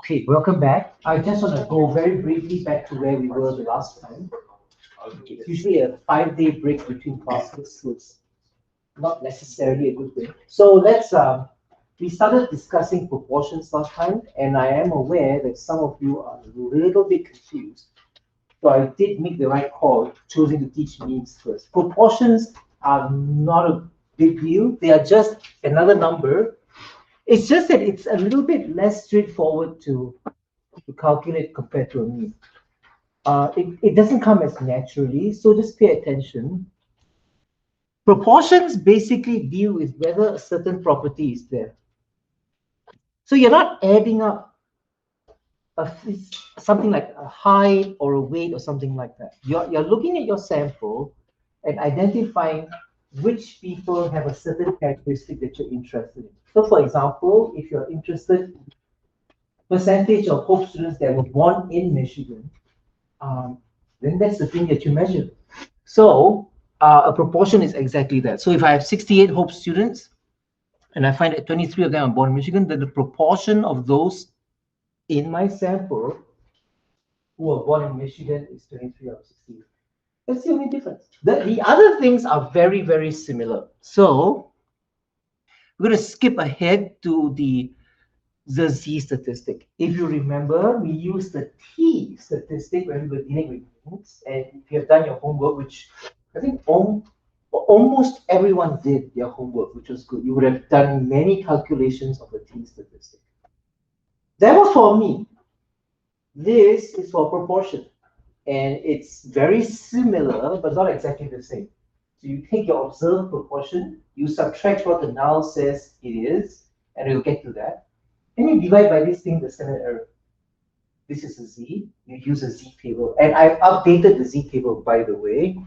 Okay, welcome back. I just want to go very briefly back to where we were the last time. It's usually a 5-day break between classes, so it's not necessarily a good thing. So we started discussing proportions last time, and I am aware that some of you are a little bit confused. So I did make the right call, choosing to teach means first. Proportions are not a big deal. They are just another number. It's just that it's a little bit less straightforward to calculate compared to a mean. It doesn't come as naturally, so just pay attention. Proportions basically deal with whether a certain property is there. So you're not adding up something like a height or a weight or something like that. You're looking at your sample and identifying which people have a certain characteristic that you're interested in. So for example, if you're interested in percentage of Hope students that were born in Michigan, then that's the thing that you measure. So a proportion is exactly that. So if I have 68 Hope students, and I find that 23 of them are born in Michigan, then the proportion of those in my sample who are born in Michigan is 23 out of 68. That's the only difference. The other things are very, very similar. So we're going to skip ahead to the Z statistic. If you remember, we used the T statistic when we were dealing with means. And if you have done your homework, which I think almost everyone did their homework, which was good. You would have done many calculations of the T statistic. That was for me. This is for proportion. And it's very similar, but not exactly the same. So you take your observed proportion, you subtract what the null says it is, and we'll get to that. And you divide by this thing, the standard error. This is a Z. You use a Z table. And I've updated the Z table, by the way.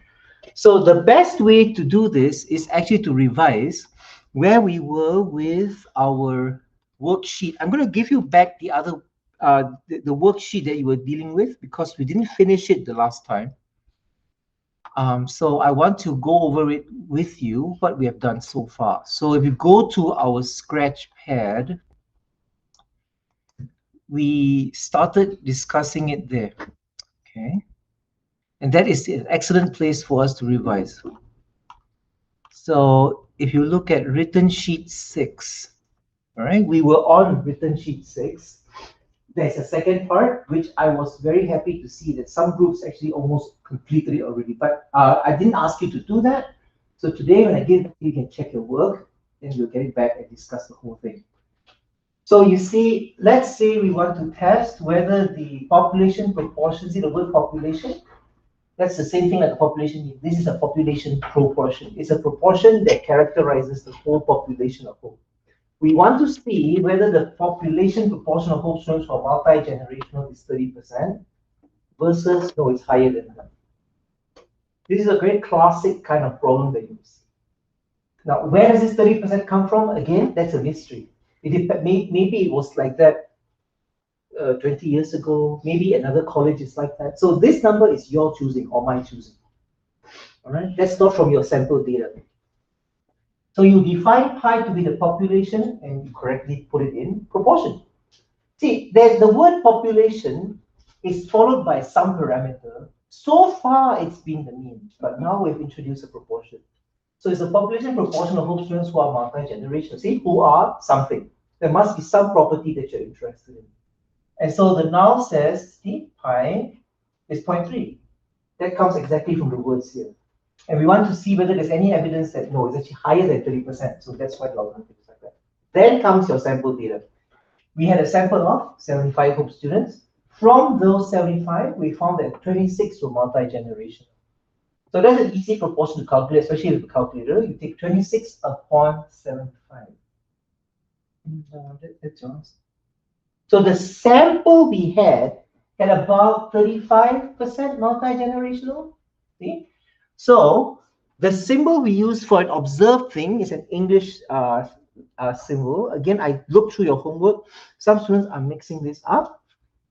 So the best way to do this is actually to revise where we were with our worksheet. I'm going to give you back the other the worksheet that you were dealing with because we didn't finish it the last time. So I want to go over it with you, what we have done so far. So if you go to our scratch pad, we started discussing it there, okay? And that is an excellent place for us to revise. So if you look at written sheet 6, all right, we were on written sheet 6. There's a second part, which I was very happy to see that some groups actually almost completed it already. But I didn't ask you to do that. So today, when I give it, you can check your work, and we'll get it back and discuss the whole thing. So you see, let's say we want to test whether the population proportion, see the word population? That's the same thing like a population. This is a population proportion. It's a proportion that characterizes the whole population of Hope. We want to see whether the population proportion of Hope students for multi-generational is 30% versus, no, it's higher than that. This is a very classic kind of problem that you see. Now, where does this 30% come from? Again, that's a mystery. Maybe it was like that 20 years ago. Maybe another college is like that. So this number is your choosing or my choosing. All right, that's not from your sample data. So you define pi to be the population, and you correctly put it in proportion. See, the word population is followed by some parameter. So far, it's been the mean, but now we've introduced a proportion. So it's a population proportion of Hope students who are multi-generational. See, who are something. There must be some property that you're interested in. And so the null says, see, pi is 0.3. That comes exactly from the words here. And we want to see whether there's any evidence that, no, it's actually higher than 30%. So that's why the logarithm is like that. Then comes your sample data. We had a sample of 75 Hope students. From those 75, we found that 26 were multi-generational. So that's an easy proportion to calculate, especially with a calculator. You take 26 upon 75. That's yours. So the sample we had about 35% multi-generational. See? So the symbol we use for an observed thing is an English symbol. Again, I looked through your homework. Some students are mixing this up.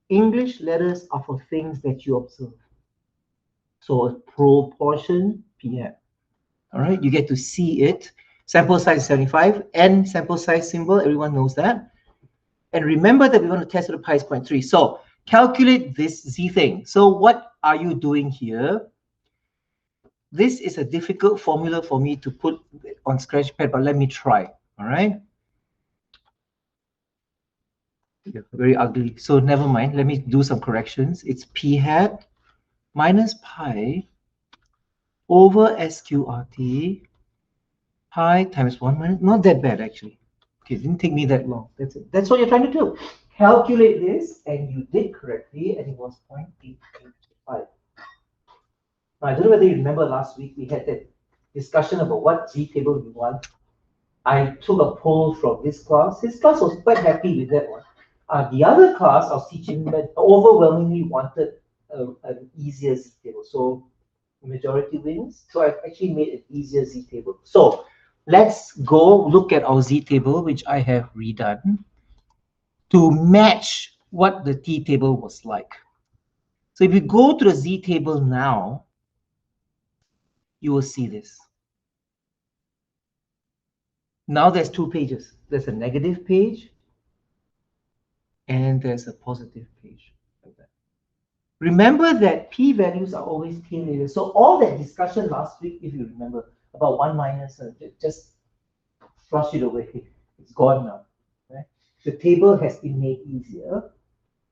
English letters are for things that you observe. So a proportion PM. All right, you get to see it. Sample size 75 and sample size symbol, everyone knows that. And remember that we want to test whether pi is 0.3. So calculate this z thing. So what are you doing here? This is a difficult formula for me to put on Scratchpad, but let me try. All right. Yeah, very ugly. So never mind. Let me do some corrections. It's p hat minus pi over sqrt pi times 1 minus. Not that bad, actually. Okay, it didn't take me that long. That's it. That's what you're trying to do. Calculate this, and you did correctly, and it was 0.885. Now, I don't know whether you remember last week we had that discussion about what z table we want. I took a poll from this class. His class was quite happy with that one. The other class I was teaching that overwhelmingly wanted an easier z table. So majority wins. So I've actually made an easier z table. So let's go look at our z table, which I have redone to match what the t table was like. So if you go to the z table now, you will see this. Now there's two pages. There's a negative page and there's a positive page. Like that. Remember that p-values are always tail areas. So all that discussion last week, if you remember, about 1 minus, just flush it away. It's gone now. Right? The table has been made easier.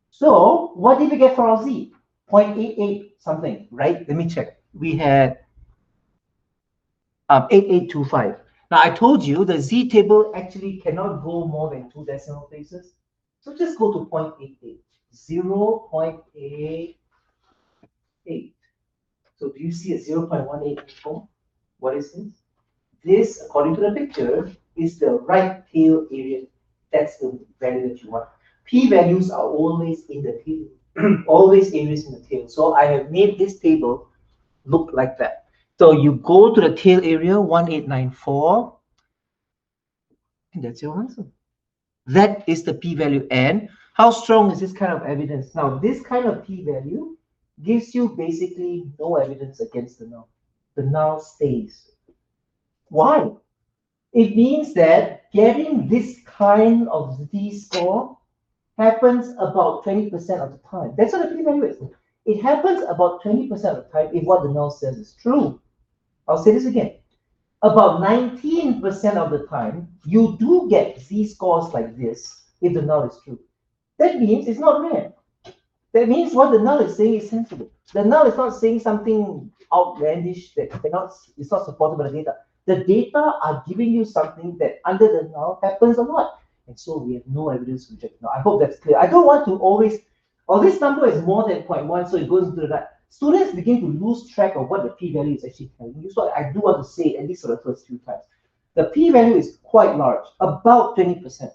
So what did we get for our z? 0.88 something, right? Let me check. We had 8825. Now I told you the z table actually cannot go more than 2 decimal places. So just go to 0.88. 0.88. So do you see a 0.1884? What is this? This, according to the picture, is the right tail area. That's the value that you want. P-values are always in the tail, always areas in the tail. So I have made this table look like that. So you go to the tail area, 1894, and that's your answer. That is the p-value. And how strong is this kind of evidence? Now, this kind of p-value gives you basically no evidence against the null. The null stays. Why? It means that getting this kind of z-score happens about 20% of the time. That's what the p-value is. It happens about 20% of the time if what the null says is true. I'll say this again. About 19% of the time, you do get z-scores like this if the null is true. That means it's not rare. That means what the null is saying is sensible. The null is not saying something outlandish that is not supported by the data. The data are giving you something that under the null happens a lot. And so we have no evidence to reject null. I hope that's clear. I don't want to always, this number is more than 0.1, so it goes into the right. Students begin to lose track of what the p-value is actually telling you. So I do want to say, at least for the first few times, the p-value is quite large, about 20%.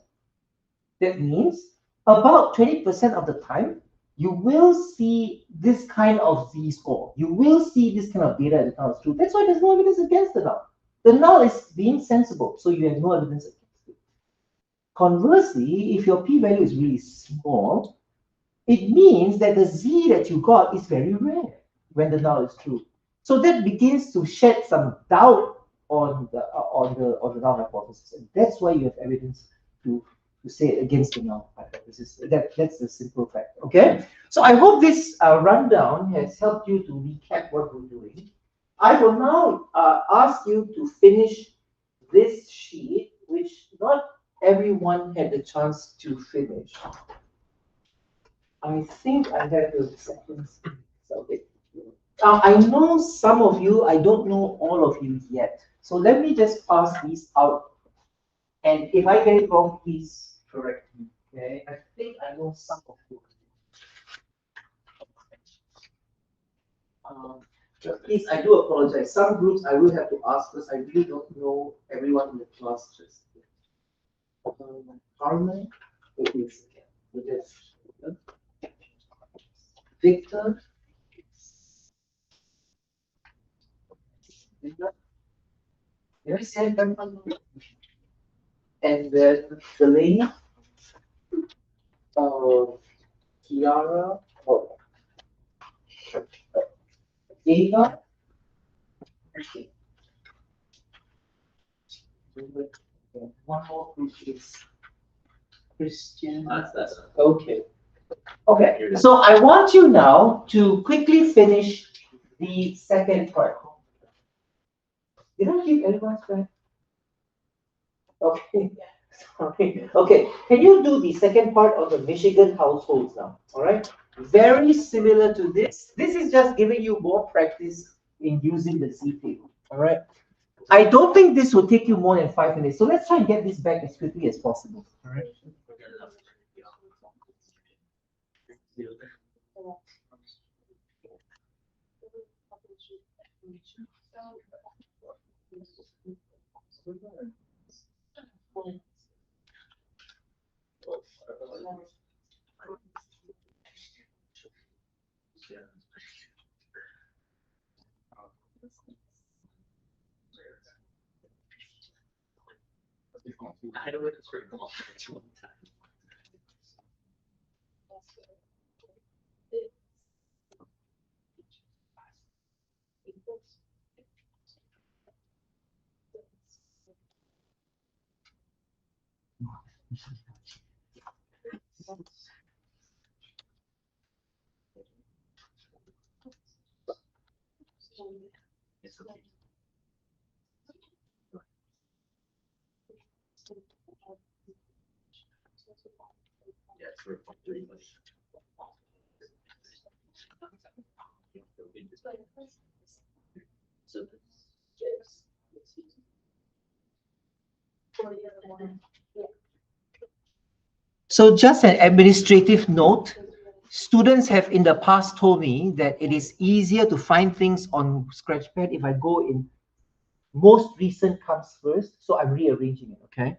That means about 20% of the time, you will see this kind of z-score. You will see this kind of data that the null is true. That's why there's no evidence against the null. The null is being sensible, so you have no evidence against it. Conversely, if your p-value is really small, it means that the z that you got is very rare when the null is true. So that begins to shed some doubt on the null hypothesis, and that's why you have evidence to say against the null hypothesis. That's the simple fact. Okay, so I hope this rundown has helped you to recap what we're doing. I will now ask you to finish this sheet, which not everyone had the chance to finish. I think I have the seconds. I know some of you, I don't know all of you yet. So let me just pass these out. And if I get it wrong, please correct me. Okay, I think I know some of you. Please, I do apologize. Some groups I will have to ask because I really don't know everyone in the class just yet. Carmen, it is again. Victor. And then Delaney, Kiara, Ava. One more group is Christian. Okay. Okay. So I want you now to quickly finish the second part. Did I keep everyone's back? Okay. Sorry. Okay. Can you do the second part of the Michigan households now? All right. Very similar to this. This is just giving you more practice in using the Z table. All right. I don't think this will take you more than 5 minutes. So let's try and get this back as quickly as possible. All right. So just an administrative note, students have in the past told me that it is easier to find things on Scratchpad if I go in most recent comes first. So I'm rearranging it, okay?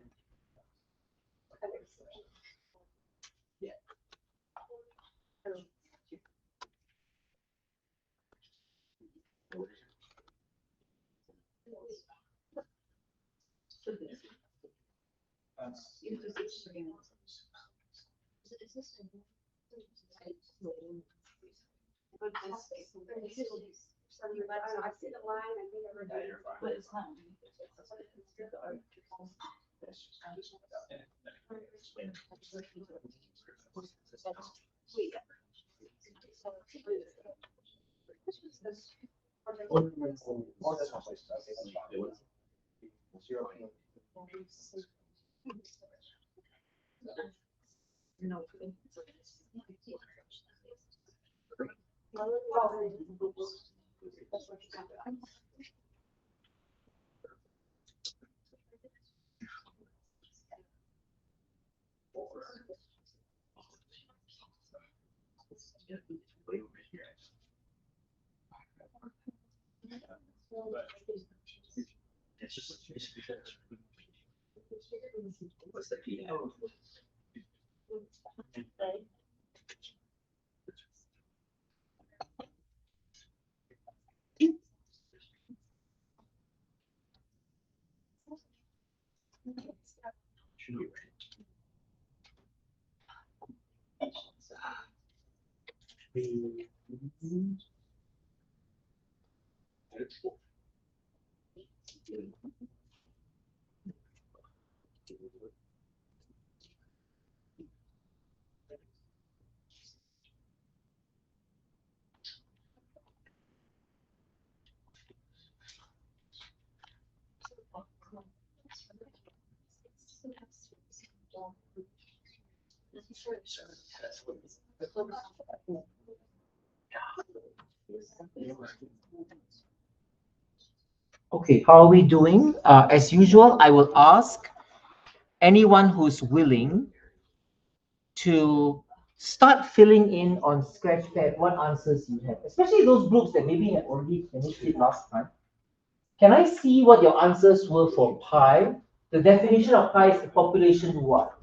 Okay, how are we doing? As usual, I will ask anyone who's willing to start filling in on Scratchpad what answers you have, especially those groups that maybe have already finished it last time. Can I see what your answers were for pi? The definition of pi is the population what?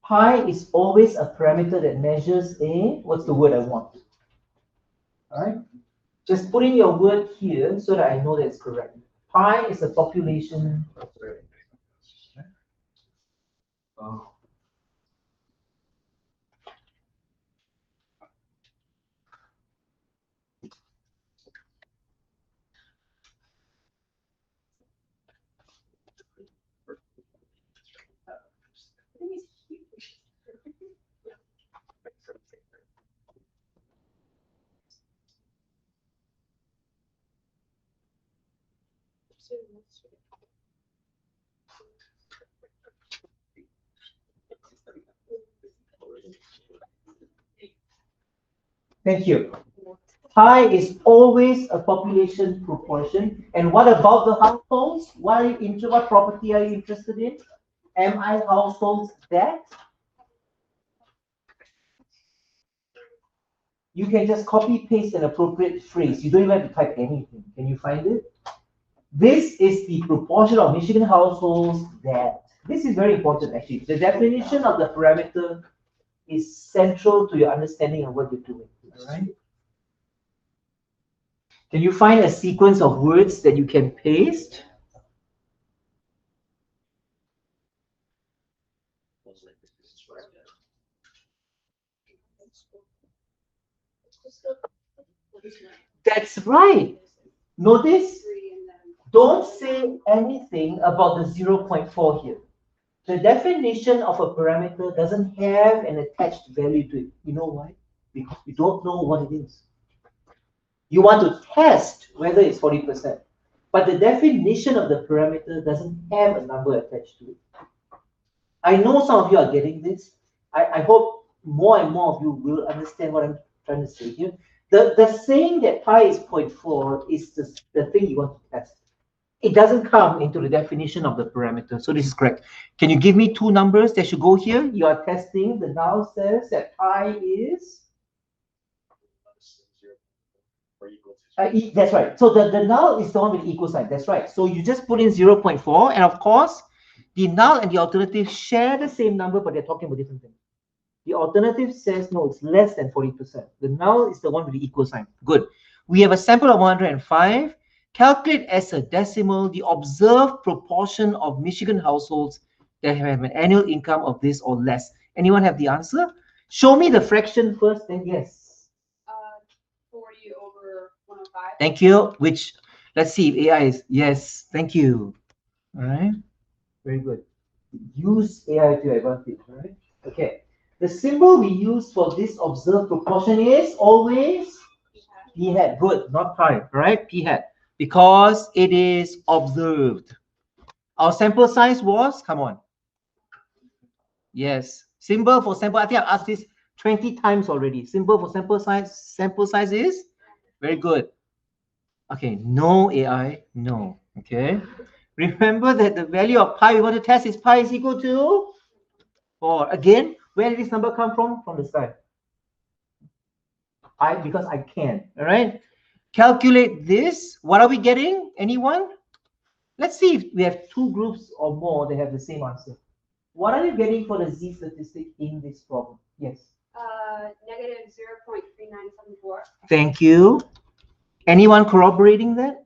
Pi is always a parameter that measures a, what's the word I want? All right. Just put in your word here so that I know that it's correct. Pi is a population. Thank you. Pi is always a population proportion. And what about the households? What property are you interested in? Am I households that? You can just copy paste an appropriate phrase. You don't even have to type anything. Can you find it? This is the proportion of Michigan households that. This is very important actually. The definition of the parameter is central to your understanding of what you're doing. All right? Can you find a sequence of words that you can paste? That's right. Notice, don't say anything about the 0.4 here. The definition of a parameter doesn't have an attached value to it. You know why? Because you don't know what it is. You want to test whether it's 40%. But the definition of the parameter doesn't have a number attached to it. I know some of you are getting this. I hope more and more of you will understand what I'm trying to say here. The saying that pi is 0.4 is the thing you want to test. It doesn't come into the definition of the parameter. So this is correct. Can you give me two numbers that should go here? You are testing. The null says that pi is... that's right. So the null is the one with the equal sign. That's right. So you just put in 0.4. And of course, the null and the alternative share the same number, but they're talking about different things. The alternative says, no, it's less than 40%. The null is the one with the equal sign. Good. We have a sample of 105. Calculate as a decimal the observed proportion of Michigan households that have an annual income of this or less. Anyone have the answer? Show me the fraction first, then yes. 40 over 105. Thank you. Which, let's see if AI is, yes, thank you. All right. Very good. Use AI to your advantage, all right? Okay. The symbol we use for this observed proportion is always p hat. Good, not pi, right? P hat. Because it is observed. Our sample size was, come on. Yes. Symbol for sample, I think I've asked this 20 times already. Symbol for sample size is? Very good. Okay, no AI, no. Okay. Remember that the value of pi we want to test is pi is equal to 4. Again, where did this number come from? From the sky. Because I can. All right. Calculate this. What are we getting? Anyone? Let's see if we have two groups or more that have the same answer. What are you getting for the z statistic in this problem? Yes. Negative 0.3974. Thank you. Anyone corroborating that?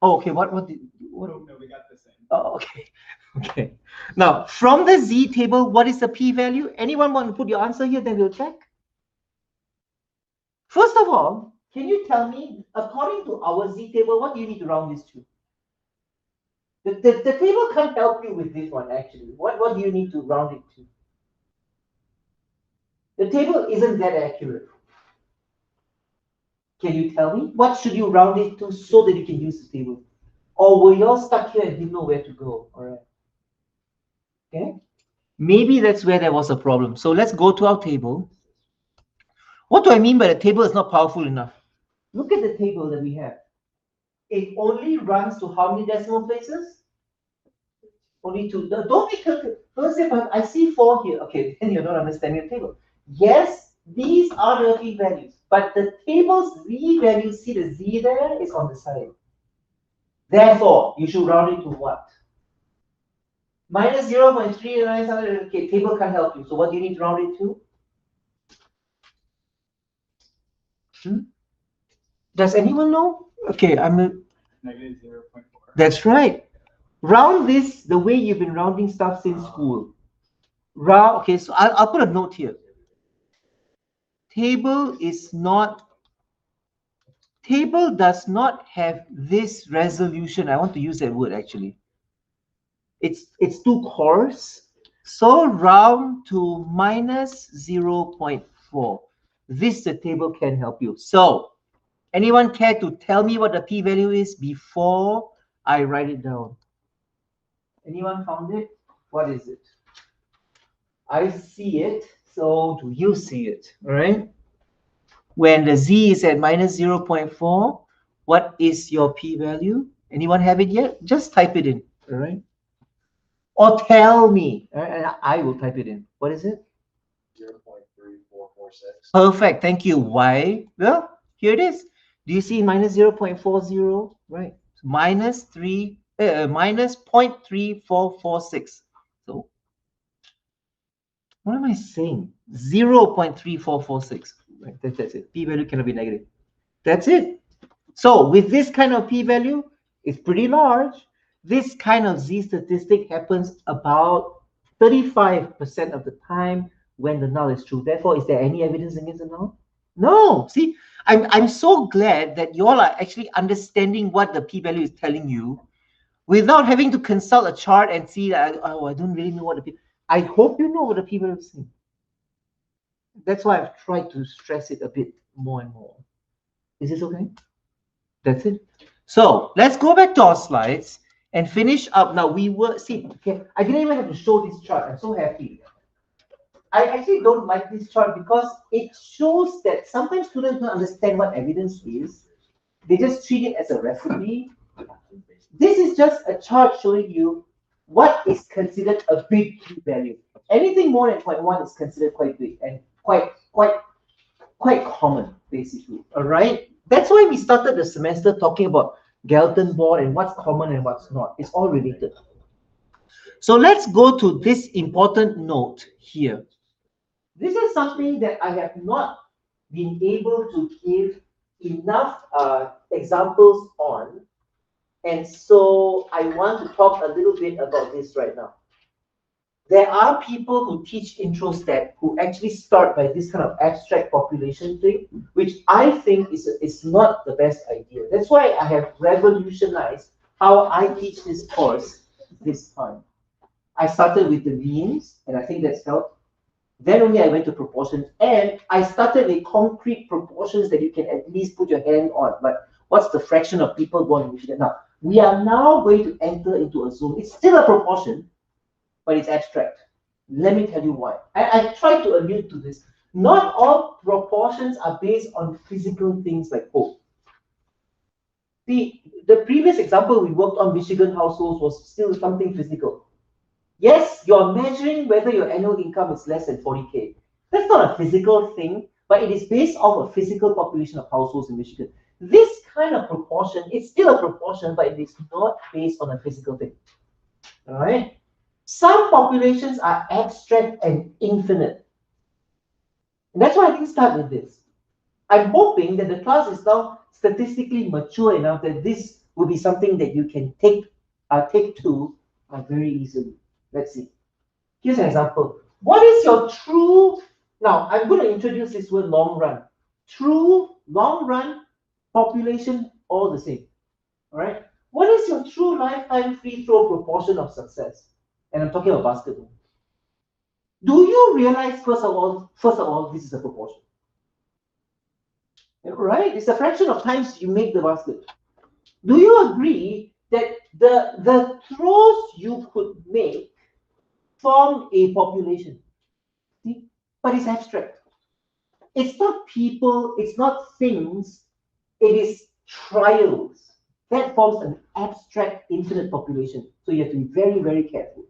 Oh, okay. What? No, we got the same. Oh, okay. Okay. Now, from the z table, what is the p-value? Anyone want to put your answer here? Then we'll check. First of all, can you tell me, according to our z table, what do you need to round this to? The table can't help you with this one, actually. What do you need to round it to? The table isn't that accurate. Can you tell me? What should you round it to so that you can use the table? Or were you all stuck here and didn't know where to go? All right. Okay. Maybe that's where there was a problem. So let's go to our table. What do I mean by the table is not powerful enough? Look at the table that we have. It only runs to how many decimal places? Only 2. Don't be confused. Don't say, but I see 4 here. Okay, then you're not understanding the table. Yes, these are the p-values, but the table's z-value, see the z there is on the side. Therefore, you should round it to what? Minus 0.39. Okay, table can't help you. So what do you need to round it to? Does anyone know? Okay, Negative 0.4. That's right. Round this the way you've been rounding stuff since school. Round. Okay, so I'll put a note here. Table does not have this resolution. I want to use that word actually. It's too coarse. So round to minus 0.4. This the table can help you. So anyone care to tell me what the p-value is before I write it down. Anyone found it? What is it? I see it, so do you see it? All right. When the z is at minus 0.4, what is your p-value? Anyone have it yet? Just type it in, all right? Or tell me, all right? And I will type it in. What is it? 0.3446. Perfect, thank you. Why? Well, here it is. Do you see minus 0.40? Right, minus 0.3446. So what am I saying? 0.3446. Right, that's it. P-value cannot be negative. That's it. So with this kind of p-value, it's pretty large. This kind of z statistic happens about 35% of the time when the null is true. Therefore, is there any evidence against the null? No. See, I'm so glad that you all are actually understanding what the p-value is telling you without having to consult a chart and see that, oh, I don't really know what the p. I hope you know what the p-value is saying. That's why I've tried to stress it a bit more and more. Is this okay? That's it. So let's go back to our slides and finish up. Now we were, see, okay, I didn't even have to show this chart. I'm so happy. I actually don't like this chart because it shows that sometimes students don't understand what evidence is. They just treat it as a referee. This is just a chart showing you what is considered a big p-value. Anything more than 0.1 is considered quite big and quite common, basically. All right. That's why we started the semester talking about Galton board and what's common and what's not. It's all related. So let's go to this important note here. This is something that I have not been able to give enough examples on. And so I want to talk a little bit about this right now. There are people who teach introstat who actually start by this kind of abstract population thing, which I think is not the best idea. That's why I have revolutionized how I teach this course this time. I started with the means, and I think that's helped. Then only I went to proportions, and I started with concrete proportions that you can at least put your hand on. Like, what's the fraction of people born in Michigan? Now, we are now going to enter into a zone. It's still a proportion, but it's abstract. Let me tell you why. I tried to allude to this. Not all proportions are based on physical things like hope. The previous example we worked on, Michigan households, was still something physical. Yes, you're measuring whether your annual income is less than 40K. That's not a physical thing, but it is based on a physical population of households in Michigan. This kind of proportion is still a proportion, but it is not based on a physical thing. All right? Some populations are abstract and infinite. And that's why I didn't start with this. I'm hoping that the class is now statistically mature enough that this will be something that you can take to very easily. Let's see. Here's an example. What is your true, now I'm going to introduce this word long run. True, long run, population, all the same. All right? What is your true lifetime free throw proportion of success? And I'm talking about basketball. Do you realize, first of all, this is a proportion? Right? It's a fraction of times you make the basket. Do you agree that the throws you could make form a population? See? But it's abstract. It's not people, it's not things, it is trials. That forms an abstract infinite population. So you have to be very, very careful.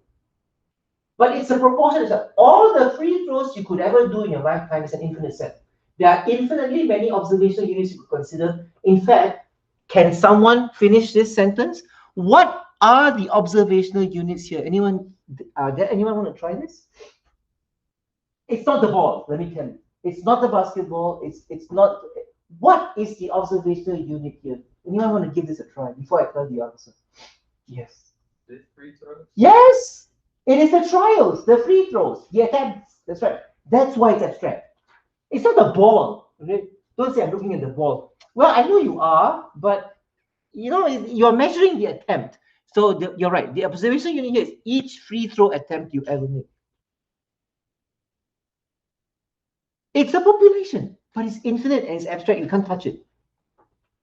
But it's a proportion. It's all the free throws you could ever do in your lifetime is an infinite set. There are infinitely many observational units you could consider. In fact, can someone finish this sentence? What are the observational units here? Anyone want to try this? It's not the ball, let me tell you. It's not the basketball. It's not. What is the observational unit here? Anyone want to give this a try before I tell the answer? Yes. The free throws? Yes. It is the trials, the free throws, the attempts. That's right. That's why it's abstract. It's not the ball. Okay? Don't say I'm looking at the ball. Well, I know you are, but you're measuring the attempt. So you're right. The observation unit here is each free throw attempt you ever make. It's a population, but it's infinite and it's abstract. You can't touch it.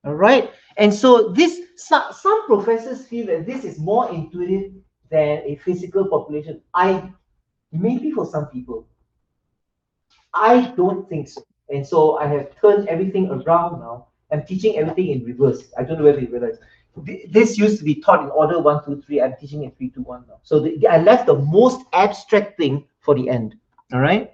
All right. And so this, some professors feel that this is more intuitive than a physical population. Maybe for some people, I don't think so. And so I have turned everything around now. I'm teaching everything in reverse. I don't know whether you realize. This used to be taught in order 1, 2, 3. I'm teaching in 3, 2, 1 now. So I left the most abstract thing for the end. All right.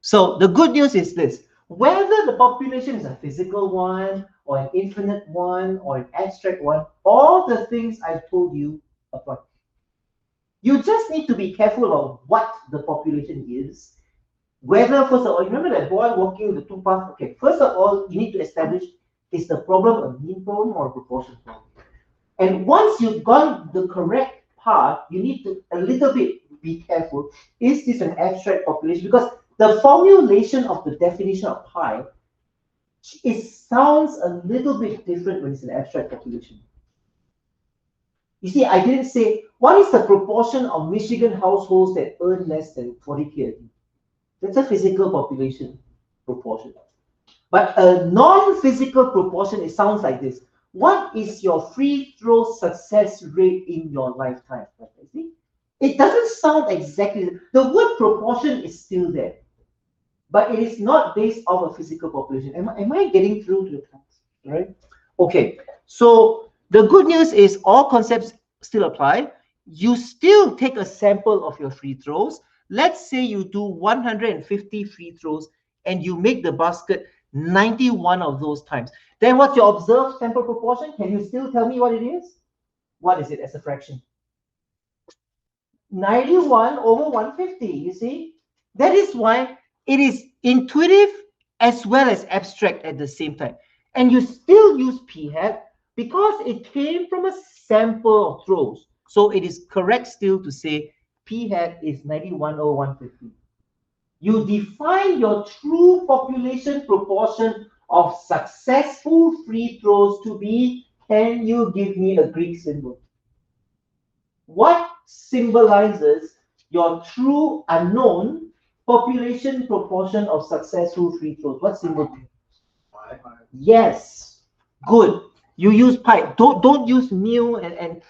So the good news is this: whether the population is a physical one or an infinite one or an abstract one, all the things I've told you apply. You just need to be careful of what the population is. Whether, first of all, remember that boy walking the two paths? Okay, first of all, you need to establish, is the problem a mean problem or a proportion problem? And once you've got the correct path, you need to a little bit be careful. Is this an abstract population? Because the formulation of the definition of pi, it sounds a little bit different when it's an abstract population. You see, I didn't say, what is the proportion of Michigan households that earn less than 40K? That's a physical population proportion. But a non-physical proportion, it sounds like this. What is your free throw success rate in your lifetime? See? It doesn't sound exactly, the word proportion is still there, but it is not based off a physical population. Am I getting through to the class? Right? Okay, so the good news is all concepts still apply. You still take a sample of your free throws. Let's say you do 150 free throws and you make the basket 91 of those times. Then what's your observed sample proportion? Can you still tell me what it is? What is it as a fraction? 91 over 150, you see? That is why it is intuitive as well as abstract at the same time. And you still use p hat because it came from a sample of throws. So it is correct still to say p hat is 91 over 150. You define your true population proportion of successful free throws to be, can you give me a Greek symbol? What symbolizes your true unknown population proportion of successful free throws? What symbol? Pi. Yes, good. You use pi. Don't use mu and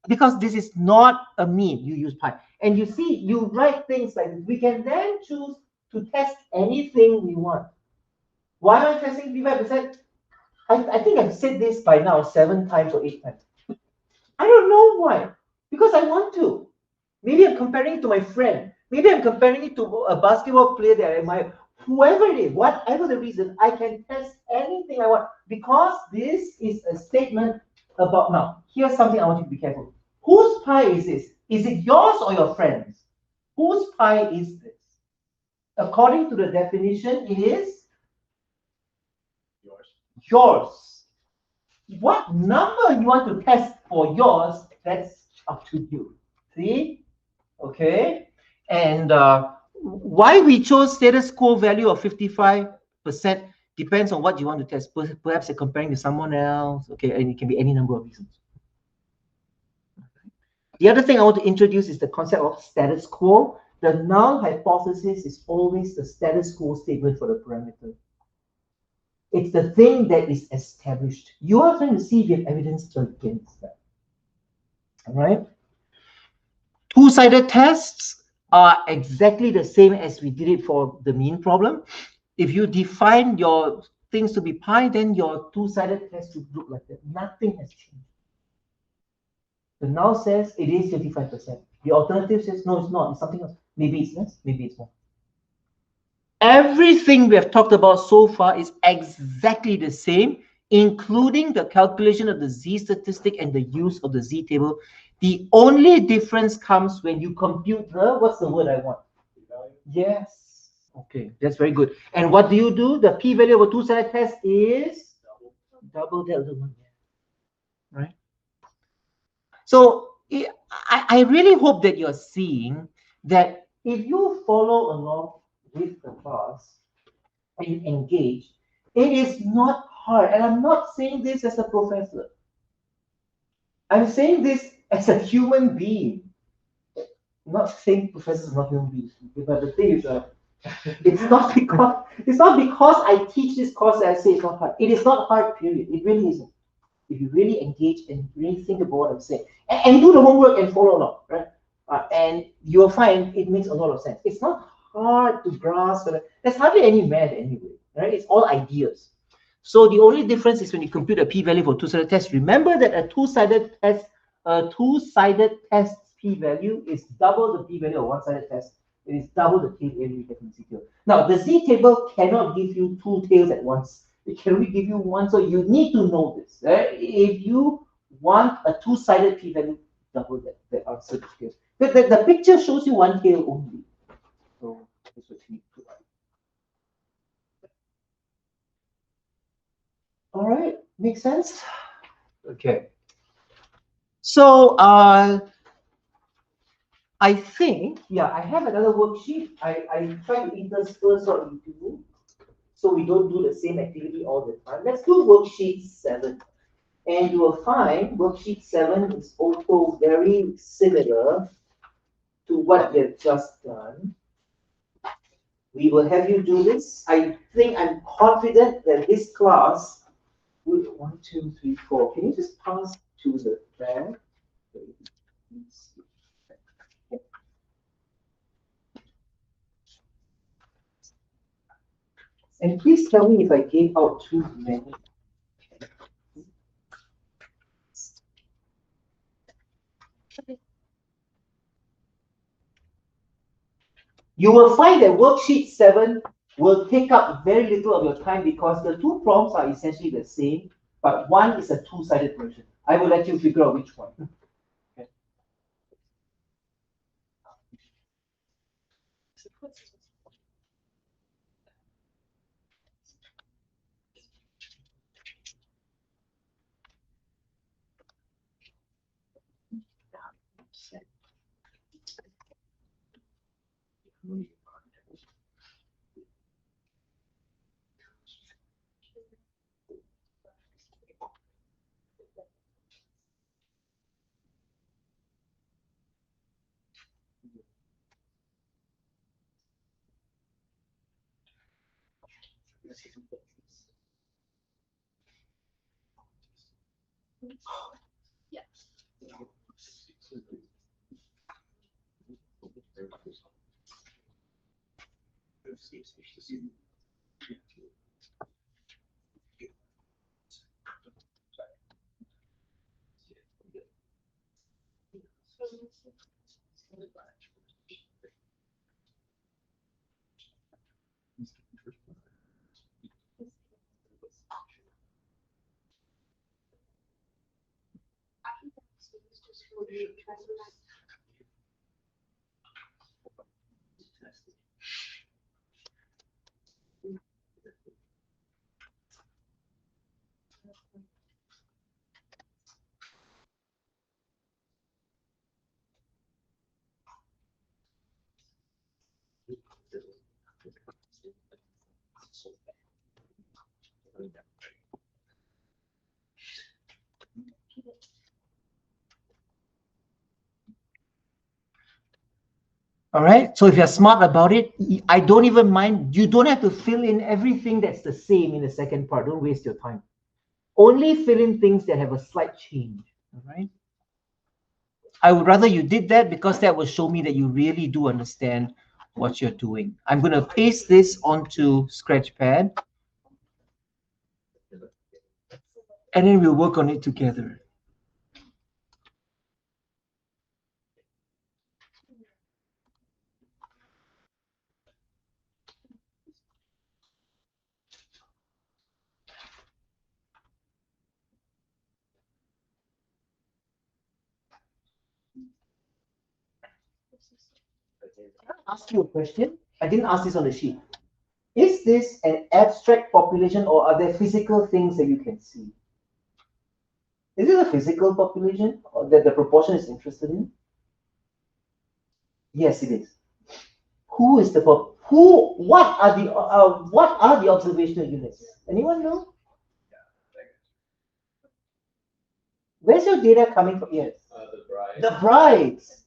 because this is not a mean. You use pi, and you see you write things like this. We can then choose to test anything we want. Why am I testing 35%? I think I've said this by now 7 times or 8 times. I don't know why. Because I want to. Maybe I'm comparing it to my friend. Maybe I'm comparing it to a basketball player that I admire. Whoever it is, whatever the reason, I can test anything I want because this is a statement about. Now, here's something I want you to be careful. Whose pie is this? Is it yours or your friend's? Whose pie is this? According to the definition, it is Yours. yours. What number you want to test for yours, that's up to you. See? Okay. And why we chose status quo value of 55% depends on what you want to test. Perhaps you're comparing to someone else. Okay, and it can be any number of reasons. The other thing I want to introduce is the concept of status quo. The null hypothesis is always the status quo statement for the parameter. It's the thing that is established. You are trying to see if you have evidence against that. All right? Two-sided tests are exactly the same as we did it for the mean problem. If you define your things to be pi, then your two-sided test should look like that. Nothing has changed. The null says it is 55%. The alternative says no, it's not. It's something else. Maybe it's less, maybe it's more. Everything we have talked about so far is exactly the same, including the calculation of the z statistic and the use of the z table. The only difference comes when you compute the, what's the word I want? P-value. Yes. Okay, that's very good. And what do? The p-value of a two-sided test is double delta one. Right? So I really hope that you're seeing that if you follow along with the class and you engage, it is not hard. And I'm not saying this as a professor. I'm saying this as a human being. I'm not saying professors are not human beings, but the thing is, It's not because I teach this course that I say it's not hard. It is not hard, period. It really isn't. If you really engage and really think about what I'm saying and do the homework and follow along, right? And you'll find it makes a lot of sense. It's not hard to grasp. There's hardly any math anyway, right? It's all ideas. So the only difference is when you compute a p-value for two-sided test. Remember that a two-sided test p-value is double the p-value of one-sided test. It is double the tail you get from z-tail. Now, the z-table cannot give you two tails at once. It can only give you one, so you need to know this. Right? If you want a two-sided p-value, double that answer to tail. The picture shows you one tail only. So that's what you need to write. All right, makes sense? Okay. So I think, yeah, I have another worksheet. I try to intersperse what we do so we don't do the same activity all the time. Let's do worksheet 7. And you will find worksheet 7 is also very similar to what we have just done. We will have you do this. I think I'm confident that this class would 1, 2, 3, 4. Can you just pass to the back? And please tell me if I gave out too many. You will find that worksheet 7 will take up very little of your time because the two prompts are essentially the same, but one is a two-sided version. I will let you figure out which one. Okay. All right. So if you're smart about it, I don't even mind. You don't have to fill in everything that's the same in the second part. Don't waste your time. Only fill in things that have a slight change. All right. I would rather you did that because that will show me that you really do understand what you're doing. I'm going to paste this onto Scratchpad. And then we'll work on it together. Ask you a question. I didn't ask this on the sheet. Is this an abstract population or are there physical things that you can see? Is it a physical population or that the proportion is interested in? Yes, it is. Who is the who? What are the observational units? Anyone know? Where's your data coming from? Yes. The brides. The brides.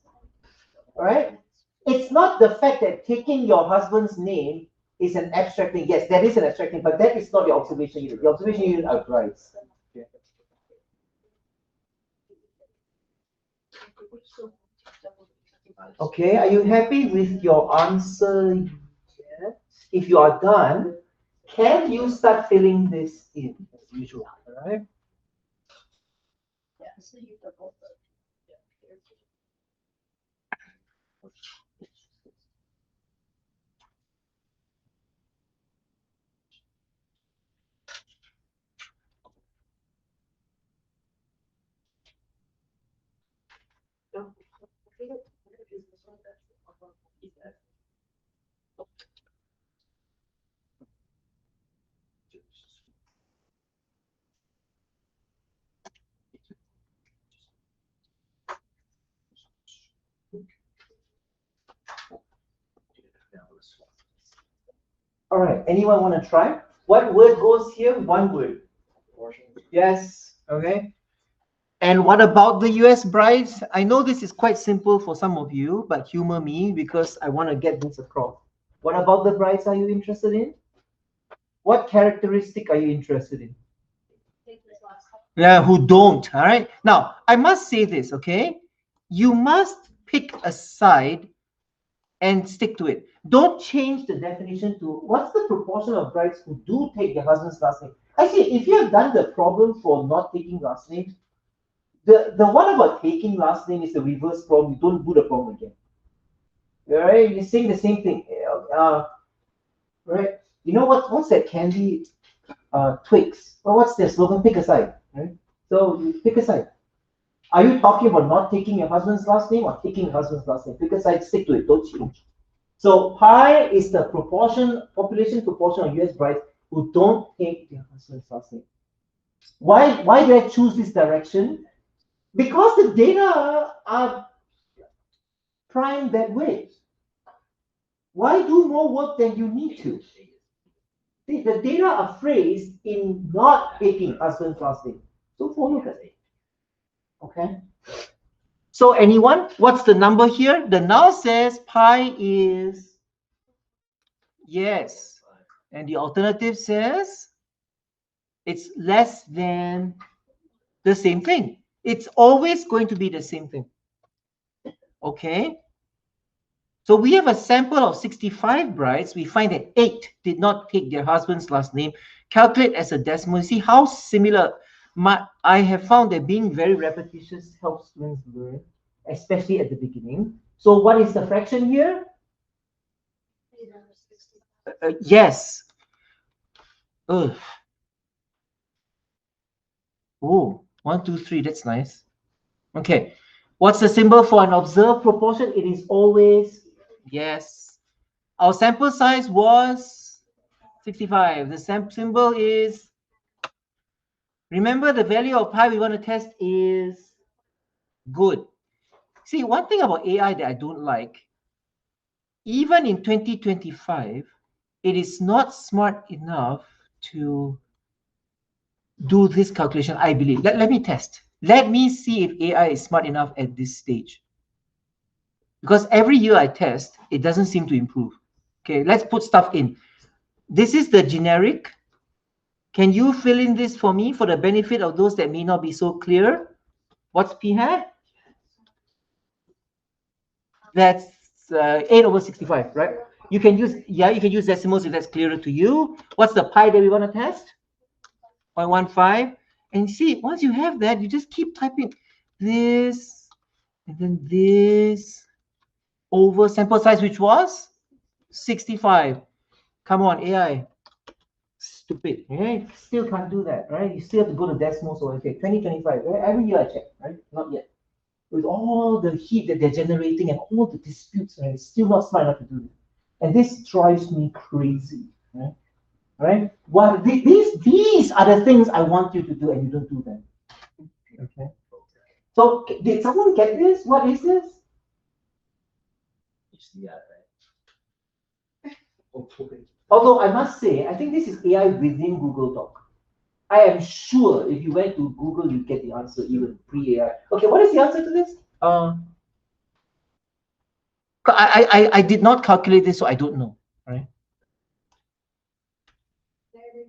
All right. It's not the fact that taking your husband's name is an abstract thing. Yes, that is an abstract thing, but that is not your observation unit. The observation unit are brides. Okay, are you happy with your answer yet? If you are done, can you start filling this in as usual? All right. All right. Anyone want to try? What word goes here? One word. Yes. Okay. And what about the US brides? I know this is quite simple for some of you, but humor me because I want to get this across. What about the brides are you interested in? What characteristic are you interested in? Yeah, who don't. All right. Now, I must say this, okay? You must pick a side and stick to it. Don't change the definition to what's the proportion of brides who do take their husband's last name. Actually, if you have done the problem for not taking last names, the one about taking last name is the reverse problem. You don't do the problem again. All right? You're saying the same thing. Right? You know what's that candy Twix? Well, what's their slogan? Pick a side. Right? So you pick a side. Are you talking about not taking your husband's last name or taking your husband's last name? Pick a side, stick to it, don't change. So pi is the population proportion of US brides who don't take their husband's last name. Why did I choose this direction? Because the data are primed that way. Why do more work than you need to? See, the data are phrased in not taking husband's last name. So follow that. Okay. So anyone, what's the number here? The null says pi is yes. And the alternative says it's less than the same thing. It's always going to be the same thing. Okay. So we have a sample of 65 brides. We find that 8 did not take their husband's last name. Calculate as a decimal. See how similar. I have found that being very repetitious helps students learn, especially at the beginning. So what is the fraction here? Yes. Ugh. Oh, 1, 2, 3. That's nice. Okay. What's the symbol for an observed proportion? It is always yes. Our sample size was 65. The symbol is, remember the value of pi we want to test is good. See, one thing about AI that I don't like, even in 2025, it is not smart enough to do this calculation, I believe. Let me test. Let me see if AI is smart enough at this stage. Because every year I test, it doesn't seem to improve. Okay, let's put stuff in. This is the generic. Can you fill in this for me for the benefit of those that may not be so clear? What's p hat? That's 8 over 65, right? You can use, yeah, you can use decimals if that's clearer to you. What's the pi that we want to test? 0.15. And see, once you have that, you just keep typing this, and then this, over sample size, which was 65. Come on, AI. Stupid, right? Still can't do that, right? You still have to go to decimals or okay, 2025. Right? Every year I check, right? Not yet. With all the heat that they're generating and all the disputes, right? It's still not smart enough to do it. And this drives me crazy, right? Right? Well, these are the things I want you to do, and you don't do them. Okay. So did someone get this? What is this? Although I must say, I think this is AI within Google Doc. I am sure if you went to Google, you get the answer even pre-AI. Okay, what is the answer to this? Come I did not calculate this, so I don't know. Right? Negative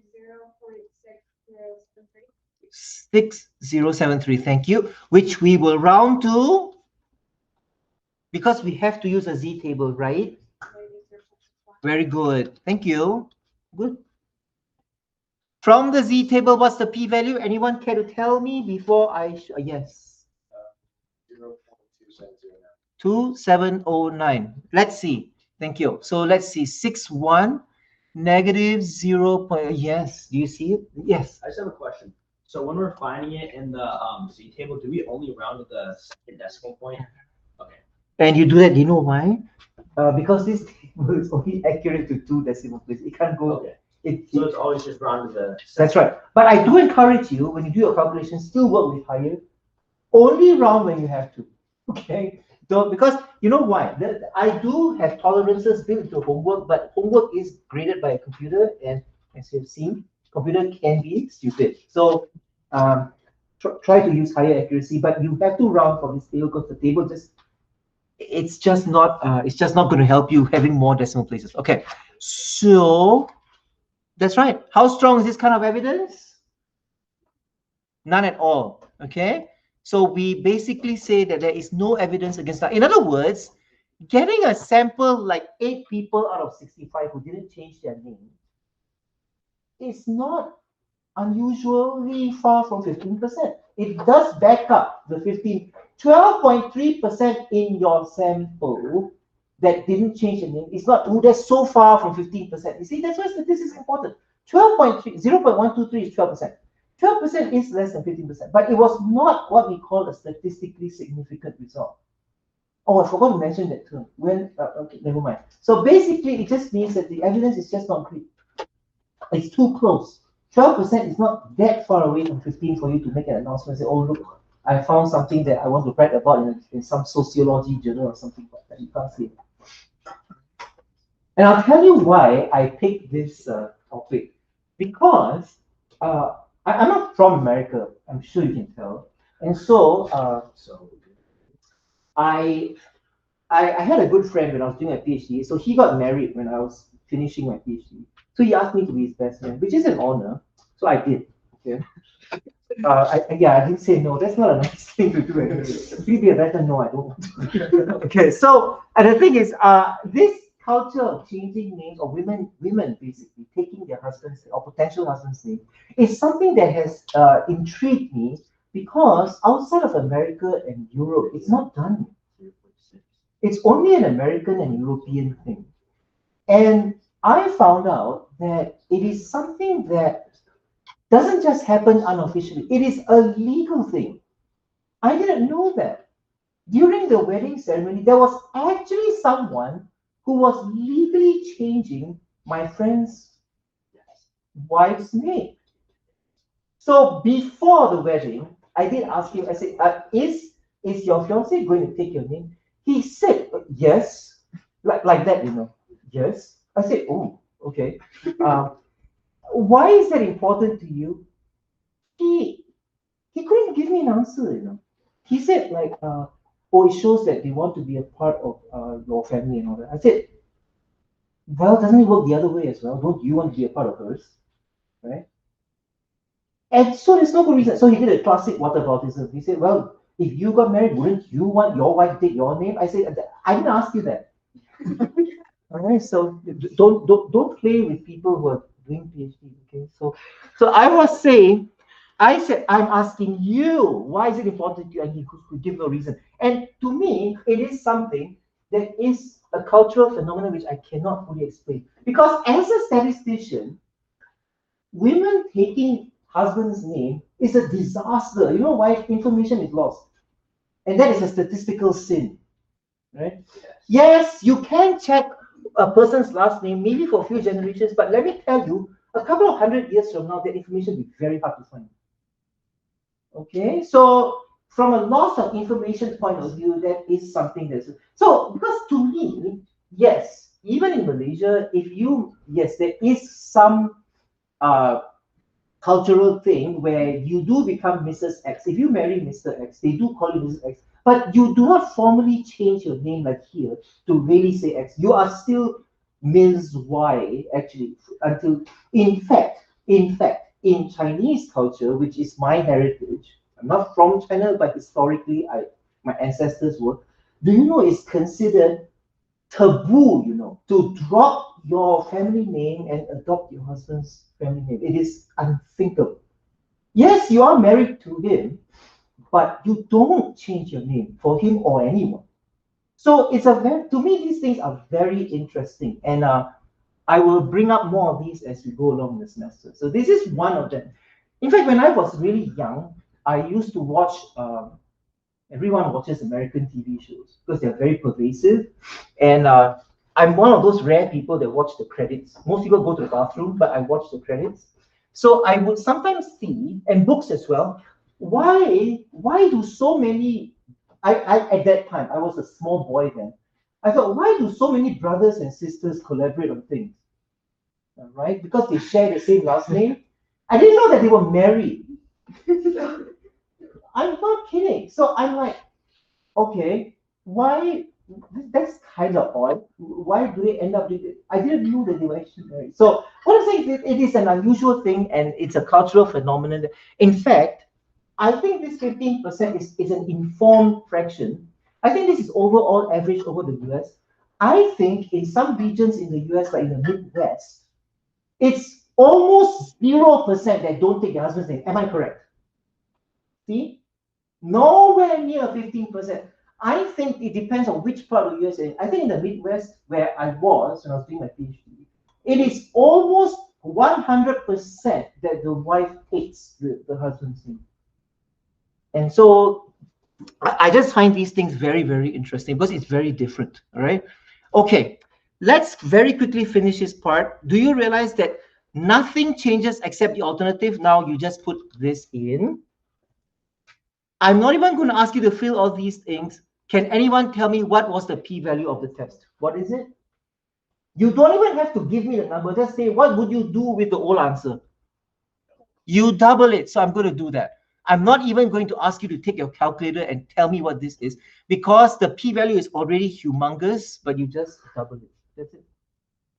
0.6073. 6073, thank you, which we will round to, because we have to use a z table, right? Negative 0.61. Very good, thank you. Good. From the z table, what's the p-value? Anyone care to tell me before I yes? 2709. Let's see. Thank you. So let's see. 61 negative 0. Yes. Do you see it? Yes. I just have a question. So when we're finding it in the Z table, do we only round to the second decimal point? Okay. And you do that, you know why? Because this table is only accurate to 2 decimal places. It can't go. Okay. So it's always just round to the. That's right. But I do encourage you, when you do your calculations, still work with higher. Only round when you have to. Okay? Don't, because you know why? I do have tolerances built into homework, but homework is graded by a computer, and as you've seen, computer can be stupid. So try to use higher accuracy, but you have to round for this table because the table just it's just not going to help you having more decimal places. Okay, so that's right. How strong is this kind of evidence? None at all. Okay. So we basically say that there is no evidence against that. In other words, getting a sample like 8 people out of 65 who didn't change their name is not unusually far from 15%. It does back up the 12.3% in your sample that didn't change the name. It's not, oh, that's so far from 15%. You see, that's why statistics is important. 12.3, 0.123 is 12%. 12% is less than 15%, but it was not what we call a statistically significant result. Oh, I forgot to mention that term. Okay, never mind. So basically, it just means that the evidence is just not great. It's too close. 12% is not that far away from 15 for you to make an announcement and say, oh, look, I found something that I want to write about in some sociology journal or something like that. You can't see it. And I'll tell you why I picked this topic. Because I'm not from America, I'm sure you can tell. And so I had a good friend when I was doing my PhD. So he got married when I was finishing my PhD. So he asked me to be his best man, which is an honor. So I did. Okay. I didn't say no. That's not a nice thing to do. Please be a better no. I don't want to. Okay. So and the thing is, this culture of changing names, or women basically taking their husband's or potential husband's name, is something that has intrigued me because outside of America and Europe, it's not done. It's only an American and European thing. And I found out that it is something that doesn't just happen unofficially. It is a legal thing. I didn't know that. During the wedding ceremony, there was actually someone who was legally changing my friend's wife's name. So before the wedding, I did ask him, I said, is your fiance going to take your name? He said, yes, like that, yes. I said, oh, okay. Why is that important to you? He couldn't give me an answer. He said like, oh, it shows that they want to be a part of your family and all that. I said, well, doesn't it work the other way as well? Don't you want to be a part of hers, right? And so there's no good reason. So he did a classic whataboutism. He said, well, if you got married, wouldn't you want your wife to take your name? I said, I didn't ask you that. All right, so don't play with people who are doing PhD. Okay, so I was saying, I said I'm asking you, why is it important to you? And he could give no reason. And to me, it is something that is a cultural phenomenon which I cannot fully explain. Because as a statistician, women taking husband's name is a disaster. You know why? Information is lost, and that is a statistical sin, right? Yes, you can check a person's last name, maybe for a few generations, but let me tell you, a couple of 100 years from now, that information will be very hard to find. Okay, so from a loss of information point of view, that is something that's so, because to me, yes, even in Malaysia, there is some cultural thing where you do become Mrs. X. If you marry Mr. X, they do call you Mrs. X. But you do not formally change your name like here to really say X. You are still Ms. Y actually until in Chinese culture, which is my heritage, I'm not from China, but historically my ancestors were. Do you know it's considered taboo, to drop your family name and adopt your husband's family name? It is unthinkable. Yes, you are married to him, but you don't change your name for him or anyone. So it's a very, to me, these things are very interesting, and I will bring up more of these as we go along the semester. So this is one of them. In fact, when I was really young, I used to watch. Everyone watches American TV shows because they're very pervasive, and I'm one of those rare people that watch the credits. Most people go to the bathroom, but I watch the credits. So I would sometimes see, and books as well, why do so many at that time I was a small boy then. I thought, why do so many brothers and sisters collaborate on things? Right? Because they share the same last name. I didn't know that they were married. I'm not kidding. So I'm like, okay, why? That's kind of odd. Why do they end up doing it? I didn't know that they were actually married. So what I'm saying is it is an unusual thing and it's a cultural phenomenon. In fact, I think this 15% is an informed fraction. I think this is overall average over the US. I think in some regions in the US, like in the Midwest, it's almost 0% that don't take their husband's name. Am I correct? See? Nowhere near 15%. I think it depends on which part of the US. I think in the Midwest, where I was when I was doing my PhD, it is almost 100% that the wife hates the husband's name. And so I just find these things very, very interesting because it's very different. All right. Okay. Let's very quickly finish this part. Do you realize that nothing changes except the alternative? Now you just put this in. I'm not even going to ask you to fill all these things. Can anyone tell me what was the p-value of the test? What is it? You don't even have to give me the number. Just say, what would you do with the old answer? You double it. So I'm going to do that. I'm not even going to ask you to take your calculator and tell me what this is because the p-value is already humongous, but you just double it. That's it.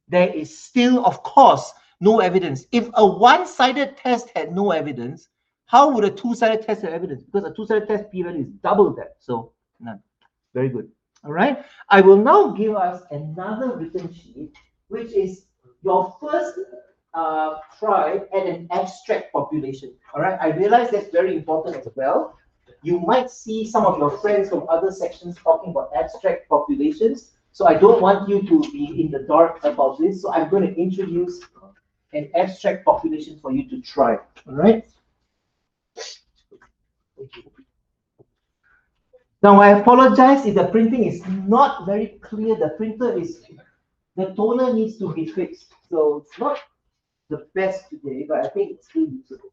There is still, of course, no evidence. If a one-sided test had no evidence, how would a two-sided test have evidence? Because a two-sided test p-value is double that. So none. Very good. All right. I will now give us another written sheet, which is your first try at an abstract population. All right. I realize that's very important as well. You might see some of your friends from other sections talking about abstract populations. So I don't want you to be in the dark about this. So I'm going to introduce an abstract population for you to try. All right. Now I apologize if the printing is not very clear. The toner needs to be fixed. So it's not the best today, but I think it's still usable.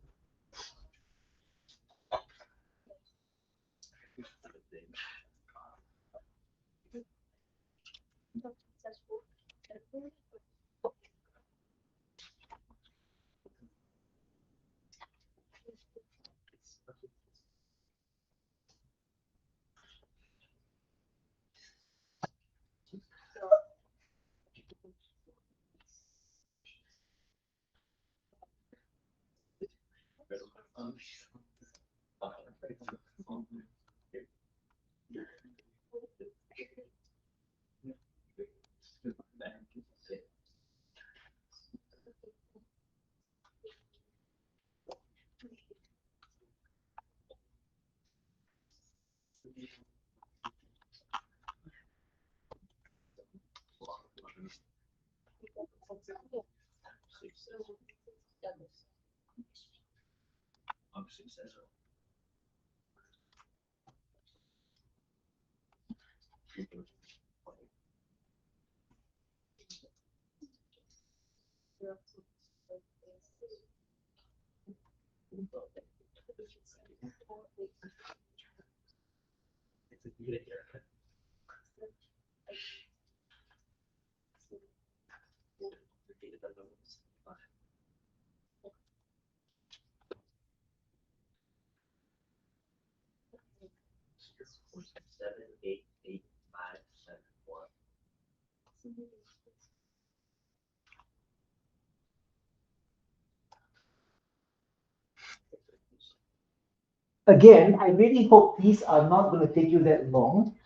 again, I really hope these are not going to take you that long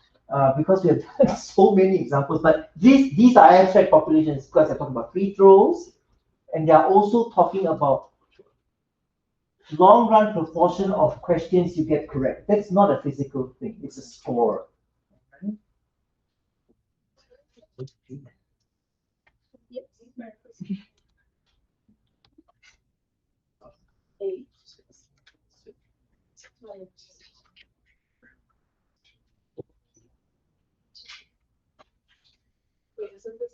because we have done so many examples. But these are abstract populations because they're talking about free throws, and they are also talking about long run proportion of questions you get correct. That's not a physical thing, it's a score. Wait, isn't this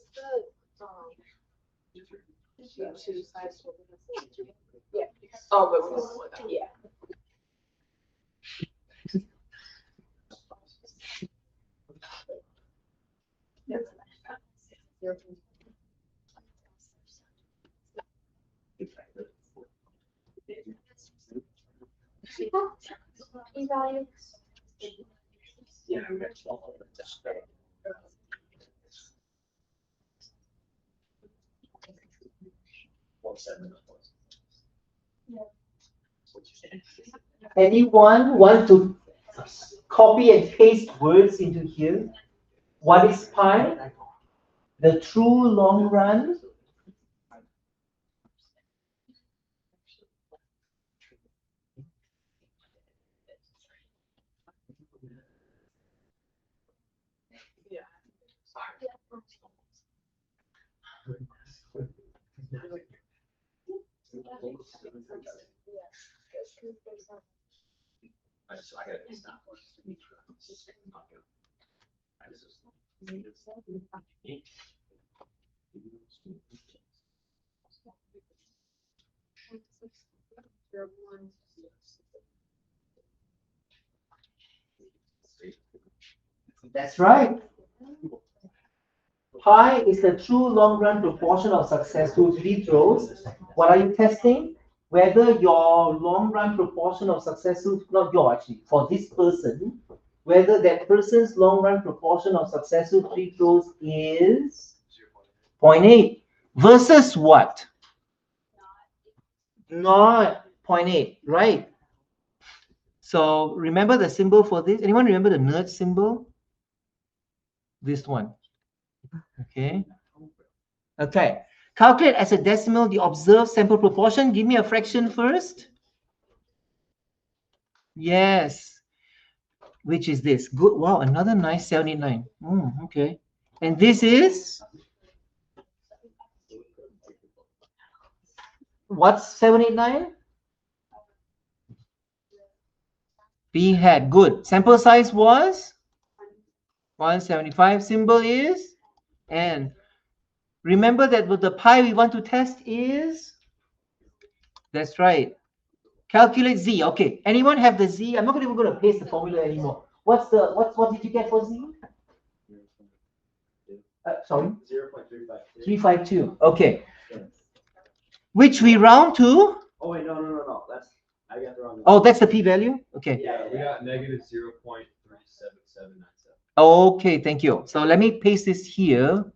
the two sides? Yeah. Oh, but we don't want that. Yeah. E-value. Anyone want to copy and paste words into here? What is pi? The true long run? That's right. Pi is the true long run proportion of successful free throws. What are you testing? Whether your long run proportion of successful, not your actually, for this person, whether that person's long run proportion of successful free throws is 0.8 versus what? Not 0.8, right? So remember the symbol for this? Anyone remember the nerd symbol? This one. Okay. Okay. Calculate as a decimal the observed sample proportion. Give me a fraction first. Yes. Which is this? Good. Wow, another nice 79. Okay. And this is? What's 789? P hat. Good. Sample size was? 175. Symbol is? And remember that with the pi we want to test is? That's right. Calculate z. Okay. Anyone have the z? I'm not even going to paste the formula anymore. What did you get for z? Sorry? 352. Okay. Which we round to? Oh wait, no. I got the wrong. Oh, that's the p-value? Okay. Yeah, we got negative 0.37797. Okay, thank you. So let me paste this here.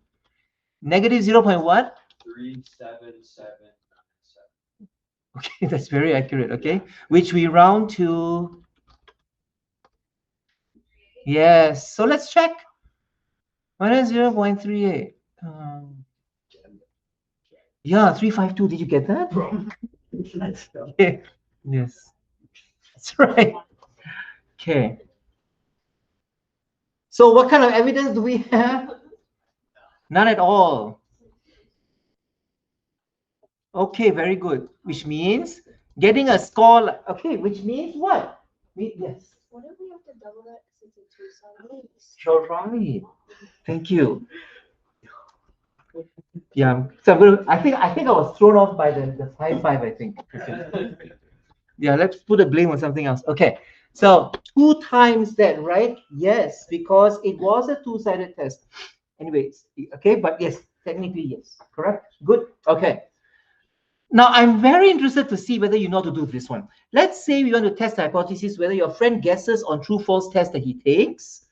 Negative 0. What? 37797. Okay, that's very accurate. Okay, which we round to. Yes. So let's check. Minus 0.38. Yeah, 352. Did you get that? Okay. Yes. That's right. Okay. So what kind of evidence do we have? None at all. Okay, very good. Which means getting a score. Okay, which means what? Yes. What if we have to double that since it's two sides? You're right. Thank you. Yeah. So I'm gonna, I think I was thrown off by the high five, I think. Okay. Yeah, let's put the blame on something else. Okay. So 2 times that, right? Yes, because it was a two-sided test. Anyways, okay, but yes, technically yes. Correct? Good. Okay. Now, I'm very interested to see whether you know how to do this one. Let's say we want to test the hypothesis whether your friend guesses on true-false test that he takes,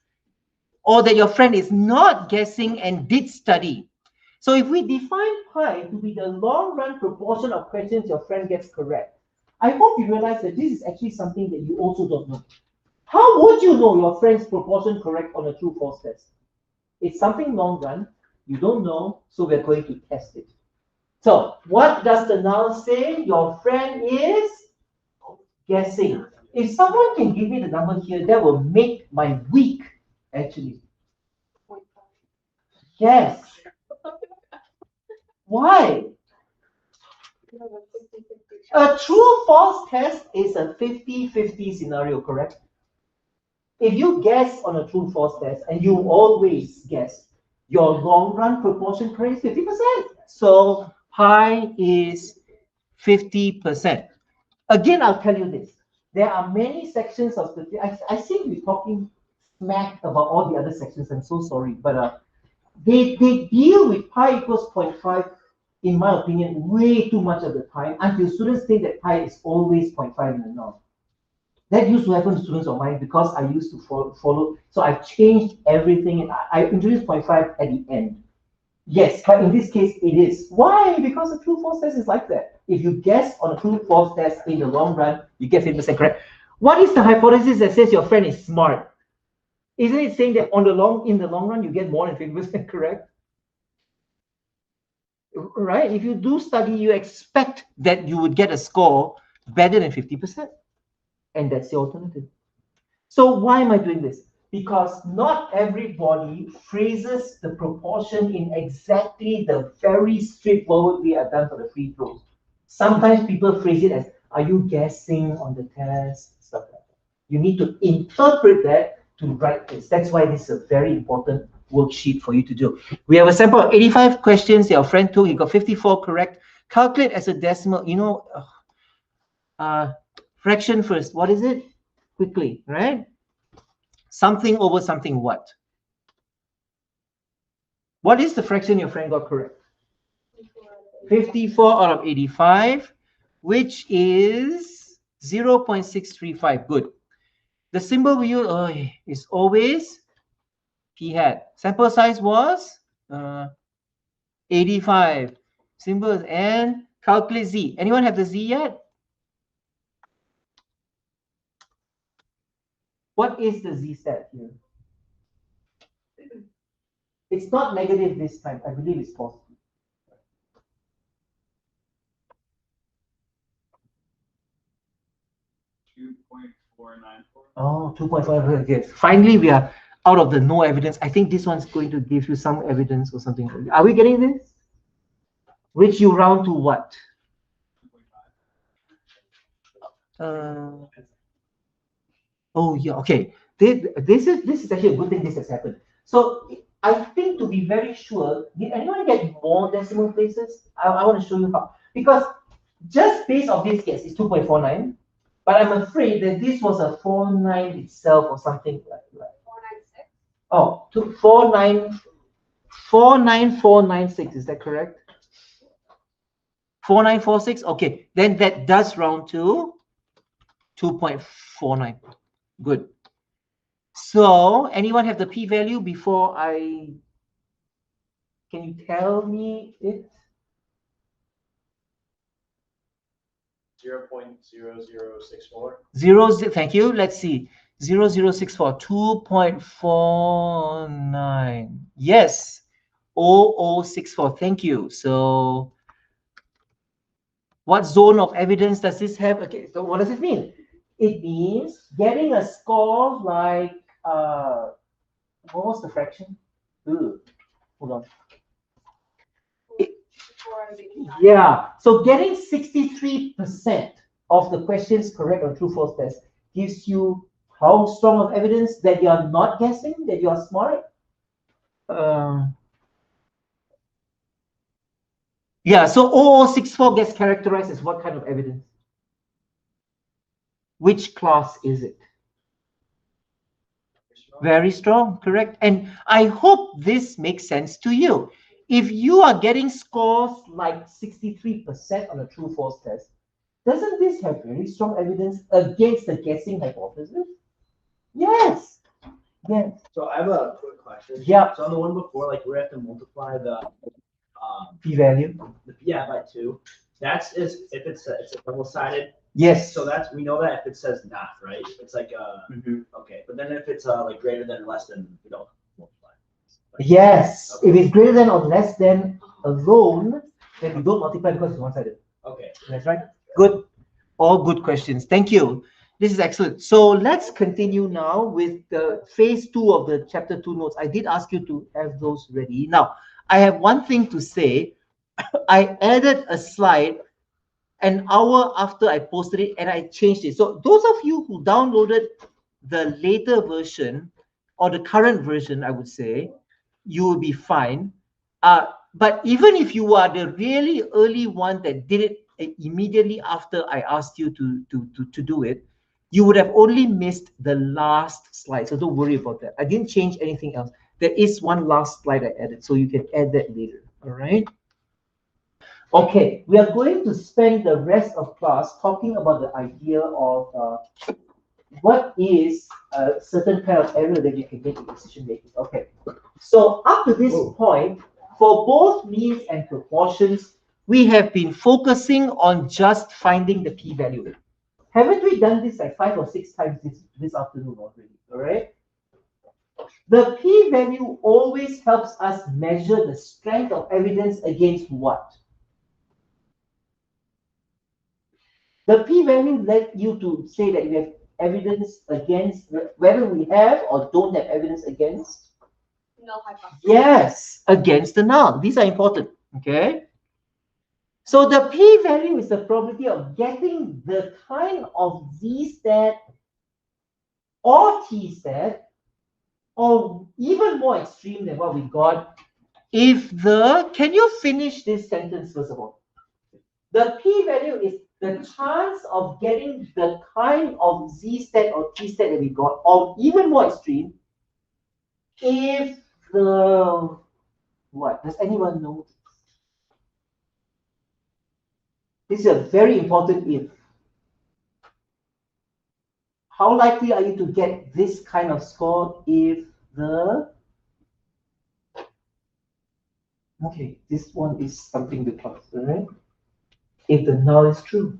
or that your friend is not guessing and did study. So if we define pi to be the long-run proportion of questions your friend gets correct, I hope you realize that this is actually something that you also don't know. How would you know your friend's proportion correct on a true false test? It's something long run, you don't know, so we're going to test it. So what does the null say? Your friend is guessing. If someone can give me the number here, that will make my week, actually. Yes. Why? A true false test is a 50-50 scenario, correct? If you guess on a true false test, and you always guess, your long run proportion correct is 50%. So pi is 50%. Again, I'll tell you this. There are many sections of statistics. I seem to be talking smack about all the other sections. I'm so sorry. But they deal with pi equals 0.5, in my opinion, way too much of the time until students think that pi is always 0.5 in the norm. That used to happen to students of mine because I used to follow. So I've changed everything and I introduced 0.5 at the end. Yes, but in this case, it is. Why? Because a true false test is like that. If you guess on a true false test in the long run, you get 50% correct. What is the hypothesis that says your friend is smart? Isn't it saying that in the long run, you get more than 50% correct? Right? If you do study, you expect that you would get a score better than 50%. And that's the alternative. So why am I doing this? Because not everybody phrases the proportion in exactly the very straightforward way I've done for the free throws. Sometimes people phrase it as, are you guessing on the test? Stuff like that. You need to interpret that to write this. That's why this is a very important worksheet for you to do. We have a sample of 85 questions. Your friend took, he got 54 correct. Calculate as a decimal, fraction first. What is it? Quickly, right? Something over something what? What is the fraction your friend got correct? 54 out of 85, which is 0.635. Good. The symbol we use is always p hat. Sample size was 85. Symbols and calculate z. Anyone have the z yet? What is the z stat here? It's not negative this time. I believe it's positive. 2.494. Oh, 2.5. Okay. Finally, we are out of the no evidence. I think this one's going to give you some evidence or something. Are we getting this? Which you round to what? Oh yeah, okay. This is actually a good thing this has happened. So I think to be very sure, did anyone get more decimal places? I want to show you how. Because just based on this guess, it's 2.49. But I'm afraid that this was a 49 itself or something like 496. Oh, 49496, is that correct? 4946, okay, then that does round to 2.49. Good. So anyone have the p-value before can you tell me it? 0.0064. Thank you. Let's see. 0064, 2.49. Yes. 0064. Thank you. So what zone of evidence does this have? Okay, so what does it mean? It means getting a score like what was the fraction? Ooh, hold on. Yeah, so getting 63% of the questions correct on true false test gives you how strong of evidence that you're not guessing, that you're smart? Yeah, so 0064 gets characterized as what kind of evidence? Which class is it? Very strong, correct. And I hope this makes sense to you. If you are getting scores like 63% on a true false test, doesn't this have very strong evidence against the guessing hypothesis? Yes. Yes. So I have a quick question. Yeah. So on the one before, like we have to multiply the P-value. by 2. That's if it's a double-sided Yes. So that's, we know that if it says not, right? It's like, Mhm. okay, but then if it's like greater than or less than, we don't multiply. Yes. Okay. If it's greater than or less than alone, then we don't multiply because it's one-sided. Okay. That's right. Good. All good questions. Thank you. This is excellent. So let's continue now with the phase 2 of the chapter 2 notes. I did ask you to have those ready. Now, I have one thing to say. I added a slide an hour after I posted it and I changed it. So those of you who downloaded the later version or the current version, I would say, you will be fine. But even if you are the really early one that did it immediately after I asked you to do it, you would have only missed the last slide. So don't worry about that. I didn't change anything else. There is one last slide I added, so you can add that later. All right. Okay, we are going to spend the rest of class talking about the idea of what is a certain kind of error that you can get in decision making. Okay, so up to this point, for both means and proportions, we have been focusing on just finding the p-value. Haven't we done this like 5 or 6 times this afternoon already? All right. The p-value always helps us measure the strength of evidence against what? The p-value led you to say that you have evidence against, whether we have or don't have evidence against. Null hypothesis. Yes, against the null. These are important. Okay. So the p-value is the probability of getting the kind of z stat or t stat, or even more extreme than what we got, if the, can you finish this sentence first of all? The p-value is the chance of getting the kind of z stat or t stat that we got, or even more extreme, if the, what? Does anyone know? This is a very important if. How likely are you to get this kind of score if the, okay, this one is something to consider, right? If the null is true.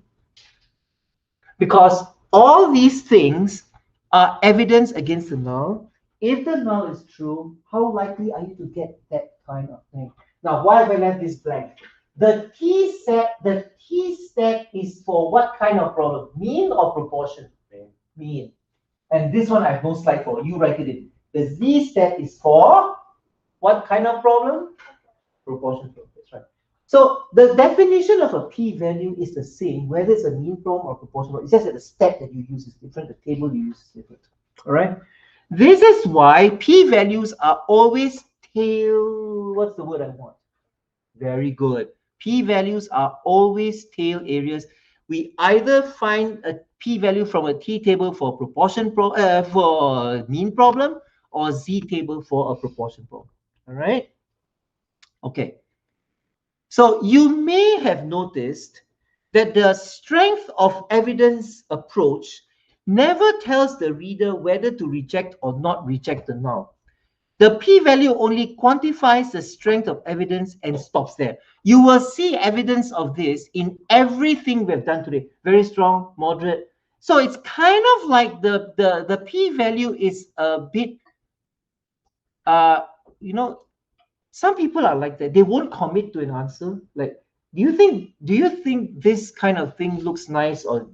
Because all these things are evidence against the null. If the null is true, how likely are you to get that kind of thing? Now, why have I left this blank? The t stat is for what kind of problem? Mean or proportion? Mean. And this one I have no slide for. You write it in. The z stat is for what kind of problem? Proportion problem. That's right. So the definition of a p-value is the same, whether it's a mean problem or proportion problem. It's just that the stat that you use is different, the table you use is different. All right. This is why p-values are always tail. What's the word I want? Very good. P-values are always tail areas. We either find a p-value from a t-table for proportion for mean problem, or z-table for a proportion problem. All right. Okay. So you may have noticed that the strength of evidence approach never tells the reader whether to reject or not reject the null. The p-value only quantifies the strength of evidence and stops there. You will see evidence of this in everything we've done today. Very strong, moderate. So it's kind of like the p-value is a bit, you know, some people are like that. They won't commit to an answer. Like, do you think this kind of thing looks nice or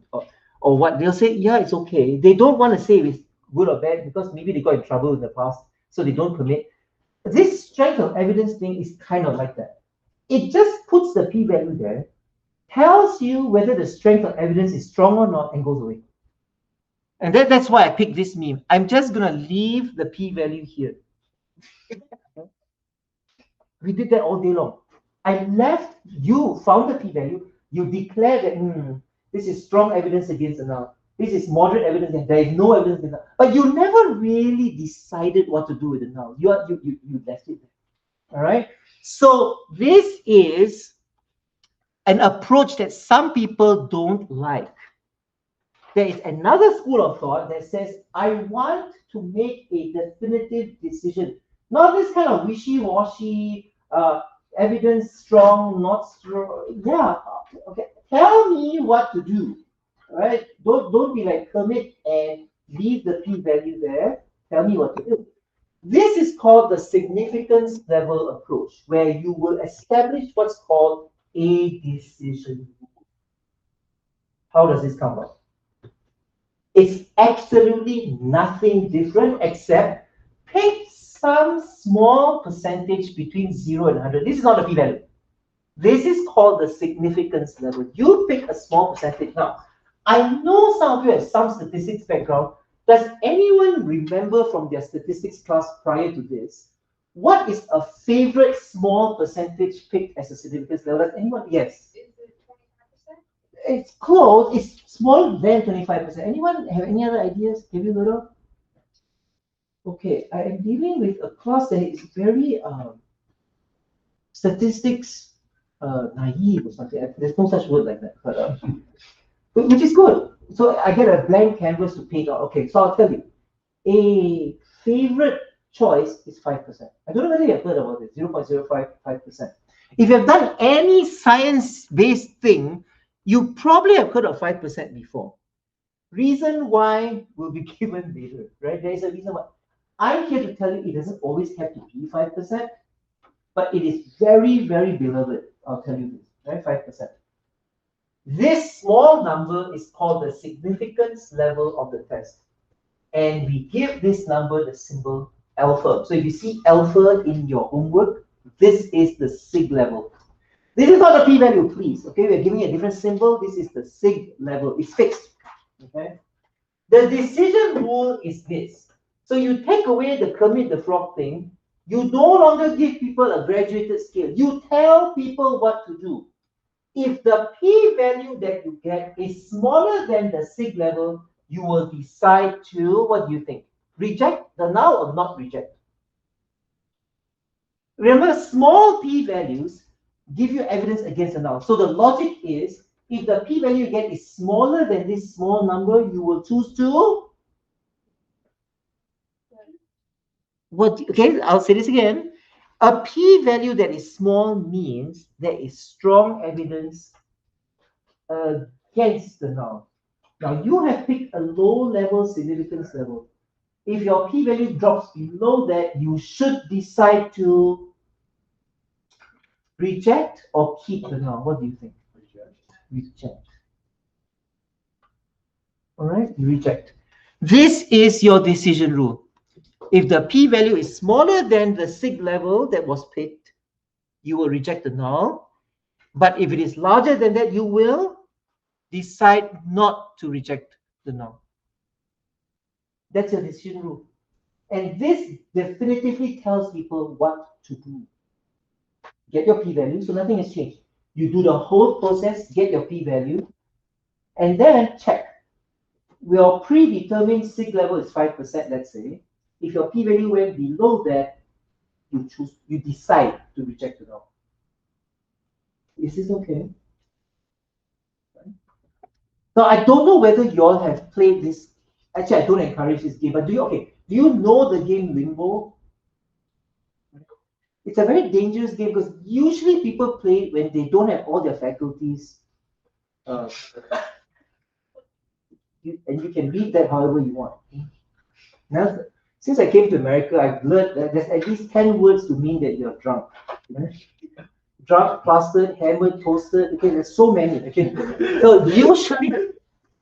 what? They'll say, yeah, it's okay. They don't want to say if it's good or bad because maybe they got in trouble in the past, so they don't commit. This strength of evidence thing is kind of like that. It just puts the p-value there, tells you whether the strength of evidence is strong or not, and goes away. And that's why I picked this meme. I'm just gonna leave the p-value here. We did that all day long. I left, you found the p-value, you declare that this is strong evidence against the null. This is moderate evidence, and there is no evidence against the null. But you never really decided what to do with the null. You left it there. All right. So this is an approach that some people don't like. There is another school of thought that says, I want to make a definitive decision. Not this kind of wishy-washy, evidence strong, not strong. Yeah, okay. Tell me what to do. All right? Don't be like Kermit and leave the p-value there. Tell me what to do. This is called the significance level approach, where you will establish what's called a decision rule. How does this come up? It's absolutely nothing different except pick some small percentage between 0 and 100. This is not a p-value. This is called the significance level. You pick a small percentage. Now, I know some of you have some statistics background. Does anyone remember from their statistics class prior to this, what is a favorite small percentage picked as a significance level? Does anyone? Yes. Is it 25%? It's close. It's smaller than 25%. Anyone have any other ideas? Have you heard of? Okay, I am dealing with a class that is very statistics naive or something. There's no such word like that, but which is good. So I get a blank canvas to paint on. Okay, so I'll tell you, a favorite choice is 5%. I don't know whether you've heard about it, 0.055%. If you've done any science-based thing, you probably have heard of 5% before. Reason why will be given later, right? There is a reason why. I'm here to tell you it doesn't always have to be 5%, but it is very, very beloved. I'll tell you this, right? 5%. This small number is called the significance level of the test. And we give this number the symbol alpha. So if you see alpha in your homework, this is the sig level. This is not a p-value, please. Okay, we're giving a different symbol. This is the sig level. It's fixed. Okay. The decision rule is this. So you take away the Kermit the Frog thing. You no longer give people a graduated scale. You tell people what to do. If the p-value that you get is smaller than the sig level, you will decide to, what do you think? Reject the null or not reject? Remember, small p-values give you evidence against the null. So the logic is, if the p-value you get is smaller than this small number, you will choose to what? Okay, I'll say this again. A p-value that is small means there is strong evidence against the null. Now you have picked a low-level significance level. If your p-value drops below that, you should decide to reject or keep the null. What do you think? Reject. All right, you reject. This is your decision rule. If the p-value is smaller than the sig level that was picked, you will reject the null. But if it is larger than that, you will decide not to reject the null. That's your decision rule. And this definitively tells people what to do. Get your p-value, so nothing has changed. You do the whole process, get your p-value, and then check. Your predetermined sig level is 5%, let's say. If your p-value went below that, you decide to reject the null. Is this okay? Now, I don't know whether you all have played this. Actually, I don't encourage this game, but do you know the game Limbo? It's a very dangerous game because usually people play it when they don't have all their faculties. And you can read that however you want. Now, since I came to America, I've learned that there's at least 10 words to mean that you're drunk. Drunk, plastered, hammered, toasted. Okay, there's so many. Okay, so usually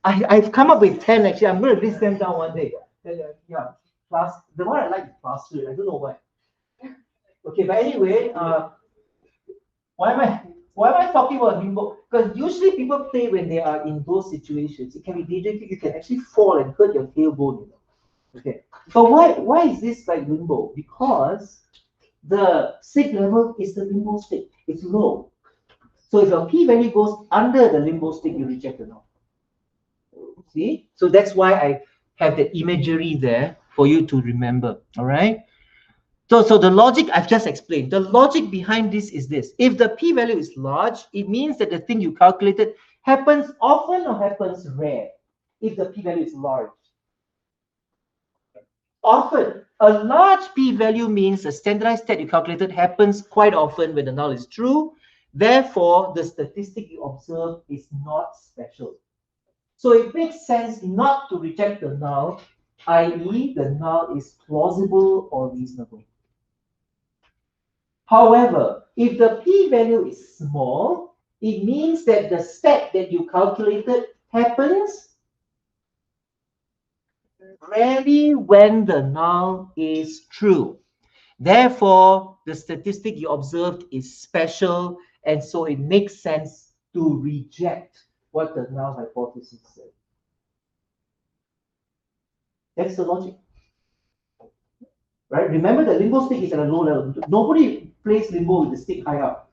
I've come up with 10 actually. I'm going to list them down one day. Yeah, the one I like is plastered. I don't know why. Okay, but anyway, why am I talking about limbo? Because usually people play when they are in those situations. It can be dangerous. You can actually fall and hurt your tailbone. Okay, but why is this like limbo? Because the sig level is the limbo state. It's low. So if your p-value goes under the limbo state, you reject the null. See? So that's why I have the imagery there for you to remember. All right. So the logic I've just explained. The logic behind this is this. If the p-value is large, it means that the thing you calculated happens often or happens rare. If the p-value is large. Often, a large p-value means the standardized stat you calculated happens quite often when the null is true. Therefore, the statistic you observe is not special. So it makes sense not to reject the null, i.e. the null is plausible or reasonable. However, if the p-value is small, it means that the step that you calculated happens rarely when the null is true. Therefore, the statistic you observed is special, and so it makes sense to reject what the null hypothesis said. That's the logic. Right? Remember the limbo stick is at a low level. Nobody plays limbo with the stick high up.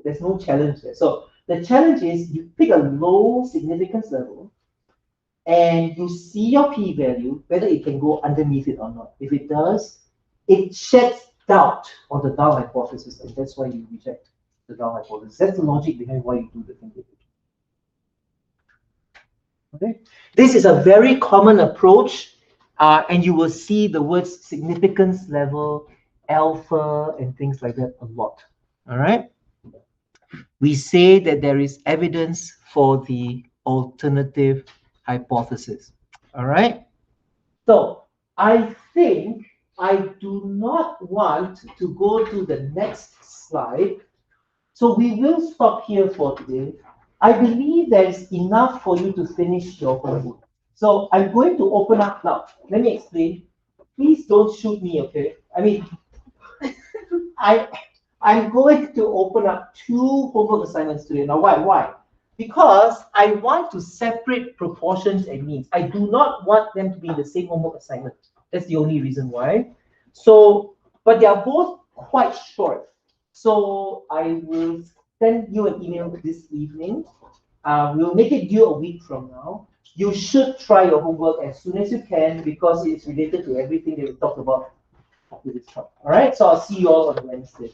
There's no challenge there. So the challenge is you pick a low significance level and you see your p-value, whether it can go underneath it or not. If it does, it sheds doubt on the null hypothesis, and that's why you reject the null hypothesis. That's the logic behind why you do the thing that you do. Okay? This is a very common approach, and you will see the words significance level, alpha, and things like that a lot. All right? We say that there is evidence for the alternative hypothesis. All right? So I think I do not want to go to the next slide. So we will stop here for today. I believe there is enough for you to finish your homework. So I'm going to open up now. Let me explain. Please don't shoot me, okay? I mean, I'm going to open up 2 homework assignments today. Now, why? Because I want to separate proportions and means. I do not want them to be in the same homework assignment. That's the only reason why. So, but they are both quite short. So I will send you an email this evening. We'll make it due a week from now. You should try your homework as soon as you can because it's related to everything that we talked about with this talk. All right, so I'll see you all on Wednesday.